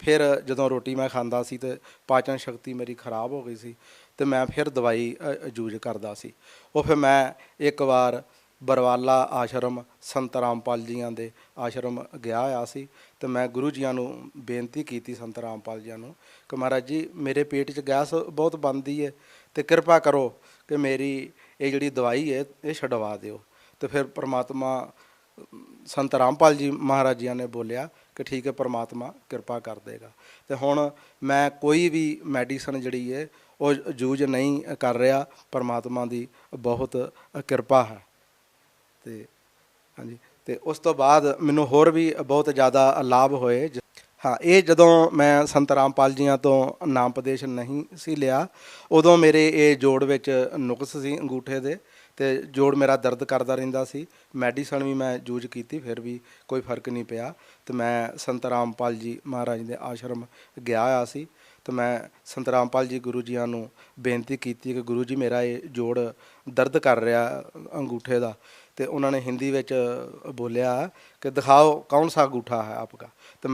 ਫਿਰ ਜਦੋਂ ਰੋਟੀ ਮੈਂ ਖਾਂਦਾ ਸੀ ਅਤੇ ਪਾਚਨ ਸ਼ਕਤੀ ਮੇਰੀ ਖਰਾਬ ਹੋ ਗਈ ਸੀ ਅਤੇ ਮੈਂ ਫਿਰ ਦਵਾਈ ਯੂਜ ਕਰਦਾ ਸੀ। ਉਹ ਫਿਰ ਮੈਂ ਇੱਕ ਵਾਰ ਬਰਵਾਲਾ ਆਸ਼ਰਮ ਸੰਤ ਰਾਮਪਾਲ ਜੀਆਂ ਦੇ ਆਸ਼ਰਮ ਗਿਆ ਹੋਇਆ ਸੀ ਅਤੇ ਮੈਂ ਗੁਰੂ ਜੀਆਂ ਨੂੰ ਬੇਨਤੀ ਕੀਤੀ, ਸੰਤ ਰਾਮਪਾਲ ਜੀਆਂ ਨੂੰ, ਕਿ ਮਹਾਰਾਜ ਜੀ ਮੇਰੇ ਪੇਟ 'ਚ ਗੈਸ ਬਹੁਤ ਬਣਦੀ ਹੈ ਅਤੇ ਕਿਰਪਾ ਕਰੋ ਕਿ ਮੇਰੀ ਇਹ ਜਿਹੜੀ ਦਵਾਈ ਹੈ ਇਹ ਛਡਵਾ ਦਿਓ। ਅਤੇ ਫਿਰ ਪਰਮਾਤਮਾ ਸੰਤ ਰਾਮਪਾਲ ਜੀ ਮਹਾਰਾਜ ਜੀਆਂ ਨੇ ਬੋਲਿਆ ਕਿ ਠੀਕ ਹੈ, ਪਰਮਾਤਮਾ ਕਿਰਪਾ ਕਰ ਦੇਗਾ। ਅਤੇ ਹੁਣ ਮੈਂ ਕੋਈ ਵੀ ਮੈਡੀਸਨ ਜਿਹੜੀ ਹੈ ਉਹ ਯੂਜ ਨਹੀਂ ਕਰ ਰਿਹਾ, ਪਰਮਾਤਮਾ ਦੀ ਬਹੁਤ ਕਿਰਪਾ ਹੈ। ਅਤੇ ਹਾਂਜੀ, ਅਤੇ ਉਸ ਤੋਂ ਬਾਅਦ ਮੈਨੂੰ ਹੋਰ ਵੀ ਬਹੁਤ ਜ਼ਿਆਦਾ ਲਾਭ ਹੋਏ। ਹਾਂ, ਇਹ ਜਦੋਂ ਮੈਂ ਸੰਤ ਰਾਮਪਾਲ ਜੀਆਂ ਤੋਂ ਨਾਮ ਉਪਦੇਸ਼ ਨਹੀਂ ਸੀ ਲਿਆ ਉਦੋਂ ਮੇਰੇ ਇਹ ਜੋੜ ਵਿੱਚ ਨੁਕਸ ਸੀ ਅੰਗੂਠੇ ਦੇ ਅਤੇ ਜੋੜ ਮੇਰਾ ਦਰਦ ਕਰਦਾ ਰਹਿੰਦਾ ਸੀ। ਮੈਡੀਸਨ ਵੀ ਮੈਂ ਯੂਜ ਕੀਤੀ ਫਿਰ ਵੀ ਕੋਈ ਫਰਕ ਨਹੀਂ ਪਿਆ। ਅਤੇ ਮੈਂ ਸੰਤ ਰਾਮਪਾਲ ਜੀ ਮਹਾਰਾਜ ਦੇ ਆਸ਼ਰਮ ਗਿਆ ਹੋਇਆ ਸੀ ਅਤੇ ਮੈਂ ਸੰਤ ਰਾਮਪਾਲ ਜੀ ਗੁਰੂ ਜੀਆਂ ਨੂੰ ਬੇਨਤੀ ਕੀਤੀ ਕਿ ਗੁਰੂ ਜੀ ਮੇਰਾ ਇਹ ਜੋੜ ਦਰਦ ਕਰ ਰਿਹਾ ਅੰਗੂਠੇ ਦਾ। ਅਤੇ ਉਹਨਾਂ ਨੇ ਹਿੰਦੀ ਵਿੱਚ ਬੋਲਿਆ ਕਿ ਦਿਖਾਓ ਕੌਣ ਸਾ ਅੰਗੂਠਾ ਹੈ ਆਪਕਾ। ਅਤੇ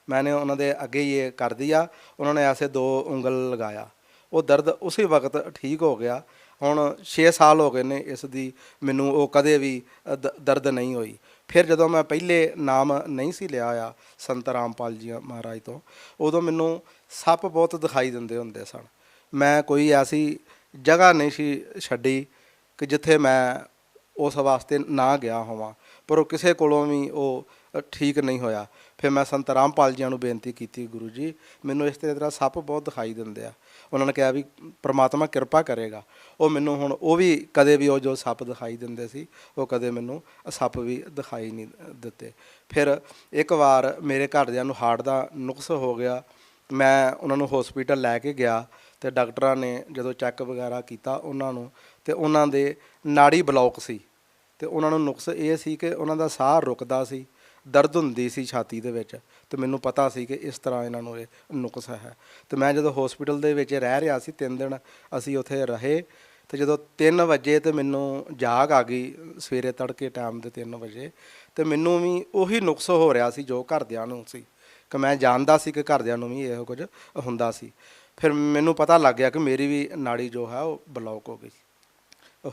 मैंने उन्होंने अगे ये कर दिया, उन्होंने ऐसे 2 उंगल लगाया, वो दर्द उसी वक्त ठीक हो गया। हुण 6 साल हो गए ने इस दी मैनू वो कदे भी दर्द नहीं हुई। फिर जदों मैं पहले नाम नहीं सी लिया होया संत रामपाल जी महाराज तो उदों मैनू सप बहुत दिखाई दिंदे हुंदे सन। मैं कोई ऐसी जगह नहीं सी छड्डी कि जिथे मैं उस वास्ते ना गया होवां, पर किसी कोलों भी वो ठीक नहीं होया। फिर मैं संत रामपाल जी बेनती की, गुरु जी मैनू इस तरह सप बहुत दिखाई देंदे आ। उन्होंने कहा भी परमात्मा किरपा करेगा। वो मैनू हुण वो भी कदे भी वो जो सप दिखाई देंदे सी वो कदे मैनू सप भी दिखाई नहीं दिते। फिर एक बार मेरे घरदियां नूं हार्ट दा नुक्स हो गया, मैं उन्होंने हॉस्पिटल लैके गया ਤੇ ਡਾਕਟਰਾਂ ਨੇ ਜਦੋਂ ਚੈੱਕ ਵਗੈਰਾ ਕੀਤਾ ਉਹਨਾਂ ਨੂੰ, ਤੇ ਉਹਨਾਂ ਦੇ ਨਾੜੀ ਬਲੌਕ ਸੀ, ਤੇ ਉਹਨਾਂ ਨੂੰ ਨੁਕਸ ਇਹ ਸੀ ਕਿ ਉਹਨਾਂ ਦਾ ਸਾਹ ਰੁਕਦਾ ਸੀ, ਦਰਦ ਹੁੰਦੀ ਸੀ ਛਾਤੀ ਦੇ ਵਿੱਚ, ਤੇ ਮੈਨੂੰ ਪਤਾ ਸੀ ਕਿ ਇਸ ਤਰ੍ਹਾਂ ਇਹਨਾਂ ਨੂੰ ਇਹ ਨੁਕਸ ਹੈ। ਤੇ ਮੈਂ ਜਦੋਂ ਹਸਪੀਟਲ ਦੇ ਵਿੱਚ ਰਹਿ ਰਿਹਾ ਸੀ 3 ਦਿਨ ਅਸੀਂ ਉੱਥੇ ਰਹੇ, ਤੇ ਜਦੋਂ 3 ਵਜੇ ਤੇ ਮੈਨੂੰ ਜਾਗ ਆ ਗਈ, ਸਵੇਰੇ ਤੜਕੇ ਟਾਈਮ ਦੇ 3 ਵਜੇ, ਤੇ ਮੈਨੂੰ ਵੀ ਉਹੀ ਨੁਕਸ ਹੋ ਰਿਹਾ ਸੀ ਜੋ ਘਰਦਿਆਂ ਨੂੰ ਸੀ, ਕਿ ਮੈਂ ਜਾਣਦਾ ਸੀ ਕਿ ਘਰਦਿਆਂ ਨੂੰ ਵੀ ਇਹੋ ਕੁਝ ਹੁੰਦਾ ਸੀ। ਫਿਰ ਮੈਨੂੰ ਪਤਾ ਲੱਗ ਗਿਆ ਕਿ ਮੇਰੀ ਵੀ ਨਾੜੀ ਜੋ ਹੈ ਉਹ ਬਲੌਕ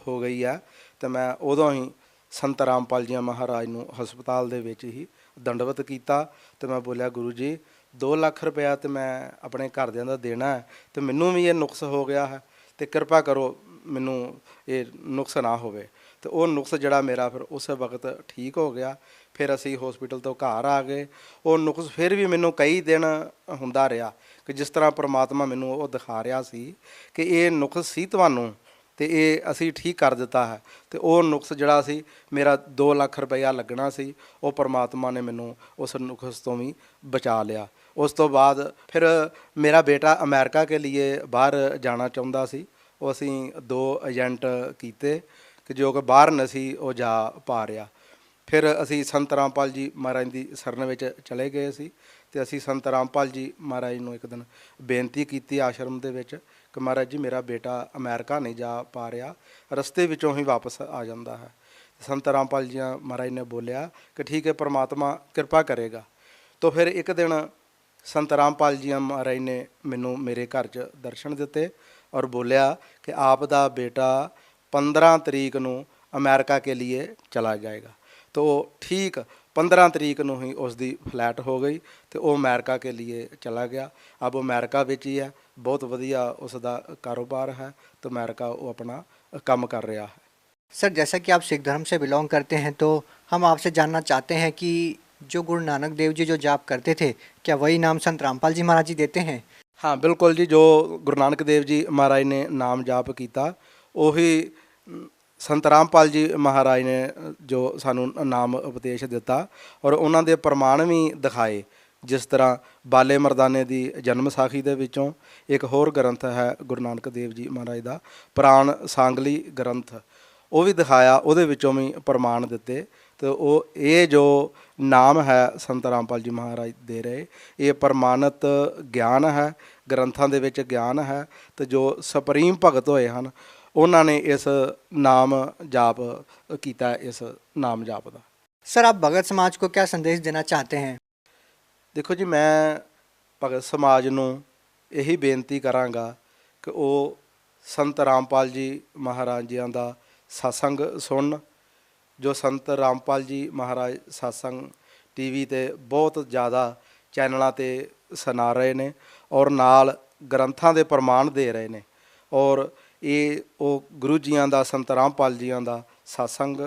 ਹੋ ਗਈ ਹੈ। ਤੇ ਮੈਂ ਉਦੋਂ ਹੀ ਸੰਤ ਰਾਮਪਾਲ ਜੀ ਮਹਾਰਾਜ ਨੂੰ ਹਸਪਤਾਲ ਦੇ ਵਿੱਚ ਹੀ ਦੰਡਵਤ ਕੀਤਾ, ਤੇ ਮੈਂ ਬੋਲਿਆ ਗੁਰੂ ਜੀ 2 ਲੱਖ ਰੁਪਇਆ ਤੇ ਮੈਂ ਆਪਣੇ ਘਰਦਿਆਂ ਦਾ ਦੇਣਾ ਹੈ, ਤੇ ਮੈਨੂੰ ਵੀ ਇਹ ਨੁਕਸ ਹੋ ਗਿਆ ਹੈ, ਤੇ ਕਿਰਪਾ ਕਰੋ ਮੈਨੂੰ ਇਹ ਨੁਕਸ ਨਾ ਹੋਵੇ। ਤੇ ਉਹ ਨੁਕਸ ਜਿਹੜਾ ਮੇਰਾ ਫਿਰ ਉਸ ਵਕਤ ਠੀਕ ਹੋ ਗਿਆ। ਫਿਰ ਅਸੀਂ ਹਸਪੀਟਲ ਤੋਂ ਘਰ ਆ ਗਏ। ਉਹ ਨੁਕਸ ਫਿਰ ਵੀ ਮੈਨੂੰ ਕਈ ਦਿਨ ਹੁੰਦਾ ਰਿਹਾ ਕਿ ਜਿਸ ਤਰ੍ਹਾਂ ਪ੍ਰਮਾਤਮਾ ਮੈਨੂੰ ਉਹ ਦਿਖਾ ਰਿਹਾ ਸੀ ਕਿ ਇਹ ਨੁਕਸ ਸੀ ਤੁਹਾਨੂੰ, ਤੇ ਇਹ ਅਸੀਂ ਠੀਕ ਕਰ ਦਿੱਤਾ ਹੈ। ਤੇ ਉਹ ਨੁਕਸ ਜਿਹੜਾ ਸੀ ਮੇਰਾ 2 ਲੱਖ ਰੁਪਇਆ ਲੱਗਣਾ ਸੀ, ਉਹ ਪ੍ਰਮਾਤਮਾ ਨੇ ਮੈਨੂੰ ਉਸ ਨੁਕਸ ਤੋਂ ਵੀ ਬਚਾ ਲਿਆ। ਉਸ ਤੋਂ ਬਾਅਦ ਫਿਰ ਮੇਰਾ ਬੇਟਾ ਅਮਰੀਕਾ ਕੇ ਲਈ ਬਾਹਰ ਜਾਣਾ ਚਾਹੁੰਦਾ ਸੀ। ਉਹ ਅਸੀਂ 2 ਏਜੰਟ ਕੀਤੇ ਕਿ ਜੋ ਕਿ ਬਾਹਰ ਨਹੀਂ ਸੀ ਉਹ ਜਾ ਪਾ ਰਿਹਾ। ਫਿਰ ਅਸੀਂ ਸੰਤ ਰਾਮਪਾਲ ਜੀ ਮਹਾਰਾਜ ਦੀ ਸ਼ਰਨ ਵਿੱਚ ਚਲੇ ਗਏ ਸੀ, ਤੇ ਅਸੀਂ ਸੰਤ ਰਾਮਪਾਲ ਜੀ ਮਹਾਰਾਜ ਨੂੰ ਇੱਕ ਦਿਨ ਬੇਨਤੀ ਕੀਤੀ ਆਸ਼ਰਮ ਦੇ ਵਿੱਚ ਕਿ ਮਹਾਰਾਜ ਜੀ ਮੇਰਾ ਬੇਟਾ ਅਮਰੀਕਾ ਨਹੀਂ ਜਾ ਪਾ ਰਿਹਾ, ਰਸਤੇ ਵਿੱਚੋਂ ਹੀ ਵਾਪਸ ਆ ਜਾਂਦਾ ਹੈ। ਸੰਤ ਰਾਮਪਾਲ ਜੀ ਮਹਾਰਾਜ ਨੇ ਬੋਲਿਆ ਕਿ ਠੀਕ ਹੈ, ਪਰਮਾਤਮਾ ਕਿਰਪਾ ਕਰੇਗਾ। ਤਾਂ ਫਿਰ ਇੱਕ ਦਿਨ ਸੰਤ ਰਾਮਪਾਲ ਜੀ ਮਹਾਰਾਜ ਨੇ ਮੈਨੂੰ ਮੇਰੇ ਘਰ 'ਚ ਦਰਸ਼ਨ ਦਿੱਤੇ ਔਰ ਬੋਲਿਆ ਕਿ ਆਪ ਦਾ ਬੇਟਾ 15 ਤਰੀਕ ਨੂੰ ਅਮਰੀਕਾ ਕੇ ਲਈ ਚਲਾ ਜਾਏਗਾ। तो ठीक 15 तरीक ਨੂੰ ही उसकी फ्लैट हो गई, तो वो अमेरिका के लिए चला गया। अब वो अमेरिका ਵਿੱਚ ही है, बहुत वधिया उसका कारोबार है, तो अमेरिका वो अपना काम कर रहा है। सर, जैसा कि आप सिख धर्म से बिलोंग करते हैं, तो हम आपसे जानना चाहते हैं कि जो गुरु नानक देव जी जो जाप करते थे, क्या वही नाम संत रामपाल जी महाराज जी देते हैं? हाँ बिल्कुल जी, जो गुरु नानक देव जी महाराज ने नाम जाप किया वही संत रामपाल जी महाराज ने जो सानू नाम उपदेश दिता और उन्होंने प्रमाण भी दिखाए। जिस तरह बाले मरदाने की जन्म साखी दे विचों एक होर ग्रंथ है गुरु नानक देव जी महाराज का प्राण सांगली ग्रंथ, वो भी दिखाया, उहदे विचों भी प्रमाण दिते। तो वो ये जो नाम है संत रामपाल जी महाराज दे रहे, ये प्रमाणित ज्ञान है, ग्रंथां दे विच ज्ञान है। तो जो सुप्रीम भगत होए हैं उन्होंने इस नाम जाप किया, इस नाम जाप का। सर, आप भगत समाज को क्या संदेश देना चाहते हैं? देखो जी, मैं भगत समाज नूं यही बेनती करांगा कि वो संत रामपाल जी महाराज जी का सत्संग सुन। जो संत रामपाल जी महाराज सत्संग टीवी ते बहुत ज़्यादा चैनलों ते सुना रहे ने और नाल ग्रंथां दे प्रमाण दे रहे ने, और ये वो गुरु जियां दा संत रामपाल जियां दा सत्संग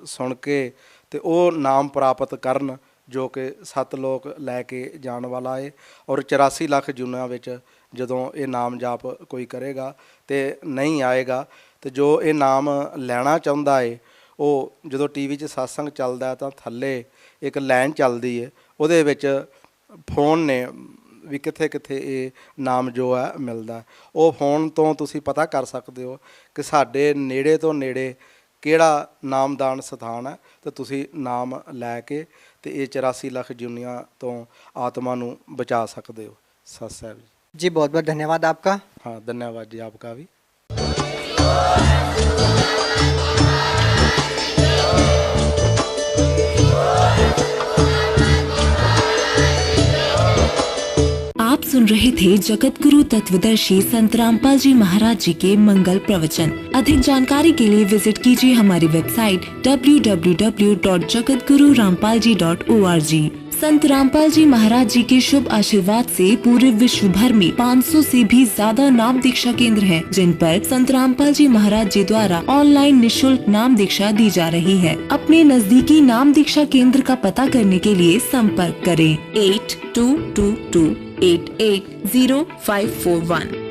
सुन के ते वो नाम प्राप्त करन जो कि 7 लोक लैके जान वाला है। और 84 लाख जूना विच जदों ये नाम जाप कोई करेगा तो नहीं आएगा। तो जो ये नाम लैना चाहुंदा है वो जदों टीवी 'च सत्संग चलदा तो थल्ले एक लाइन चलदी है, उहदे विच फोन ने भी किथे किथे ये नाम जो है मिलता, वो फोन तो तुसी पता कर सकते हो कि साडे नेड़े तो नेड़े किहड़ा नामदान स्थान है, तो तुसी नाम लैके तो ये 84 लाख जूनिया तो आत्मा नूं बचा सकते हो। सत साहब जी, बहुत बहुत धन्यवाद आपका। हाँ, धन्यवाद जी आपका भी। आप सुन रहे थे जगत गुरु तत्वदर्शी संत रामपाल जी महाराज जी के मंगल प्रवचन। अधिक जानकारी के लिए विजिट कीजिए हमारी वेबसाइट www.jagatgururampalji.org। संत रामपाल जी महाराज जी के शुभ आशीर्वाद से पूरे विश्व भर में 500 से भी ज्यादा नाम दीक्षा केंद्र हैं, जिन पर संत रामपाल जी महाराज जी द्वारा ऑनलाइन निशुल्क नाम दीक्षा दी जा रही है। अपने नजदीकी नाम दीक्षा केंद्र का पता करने के लिए संपर्क करें 8222880541।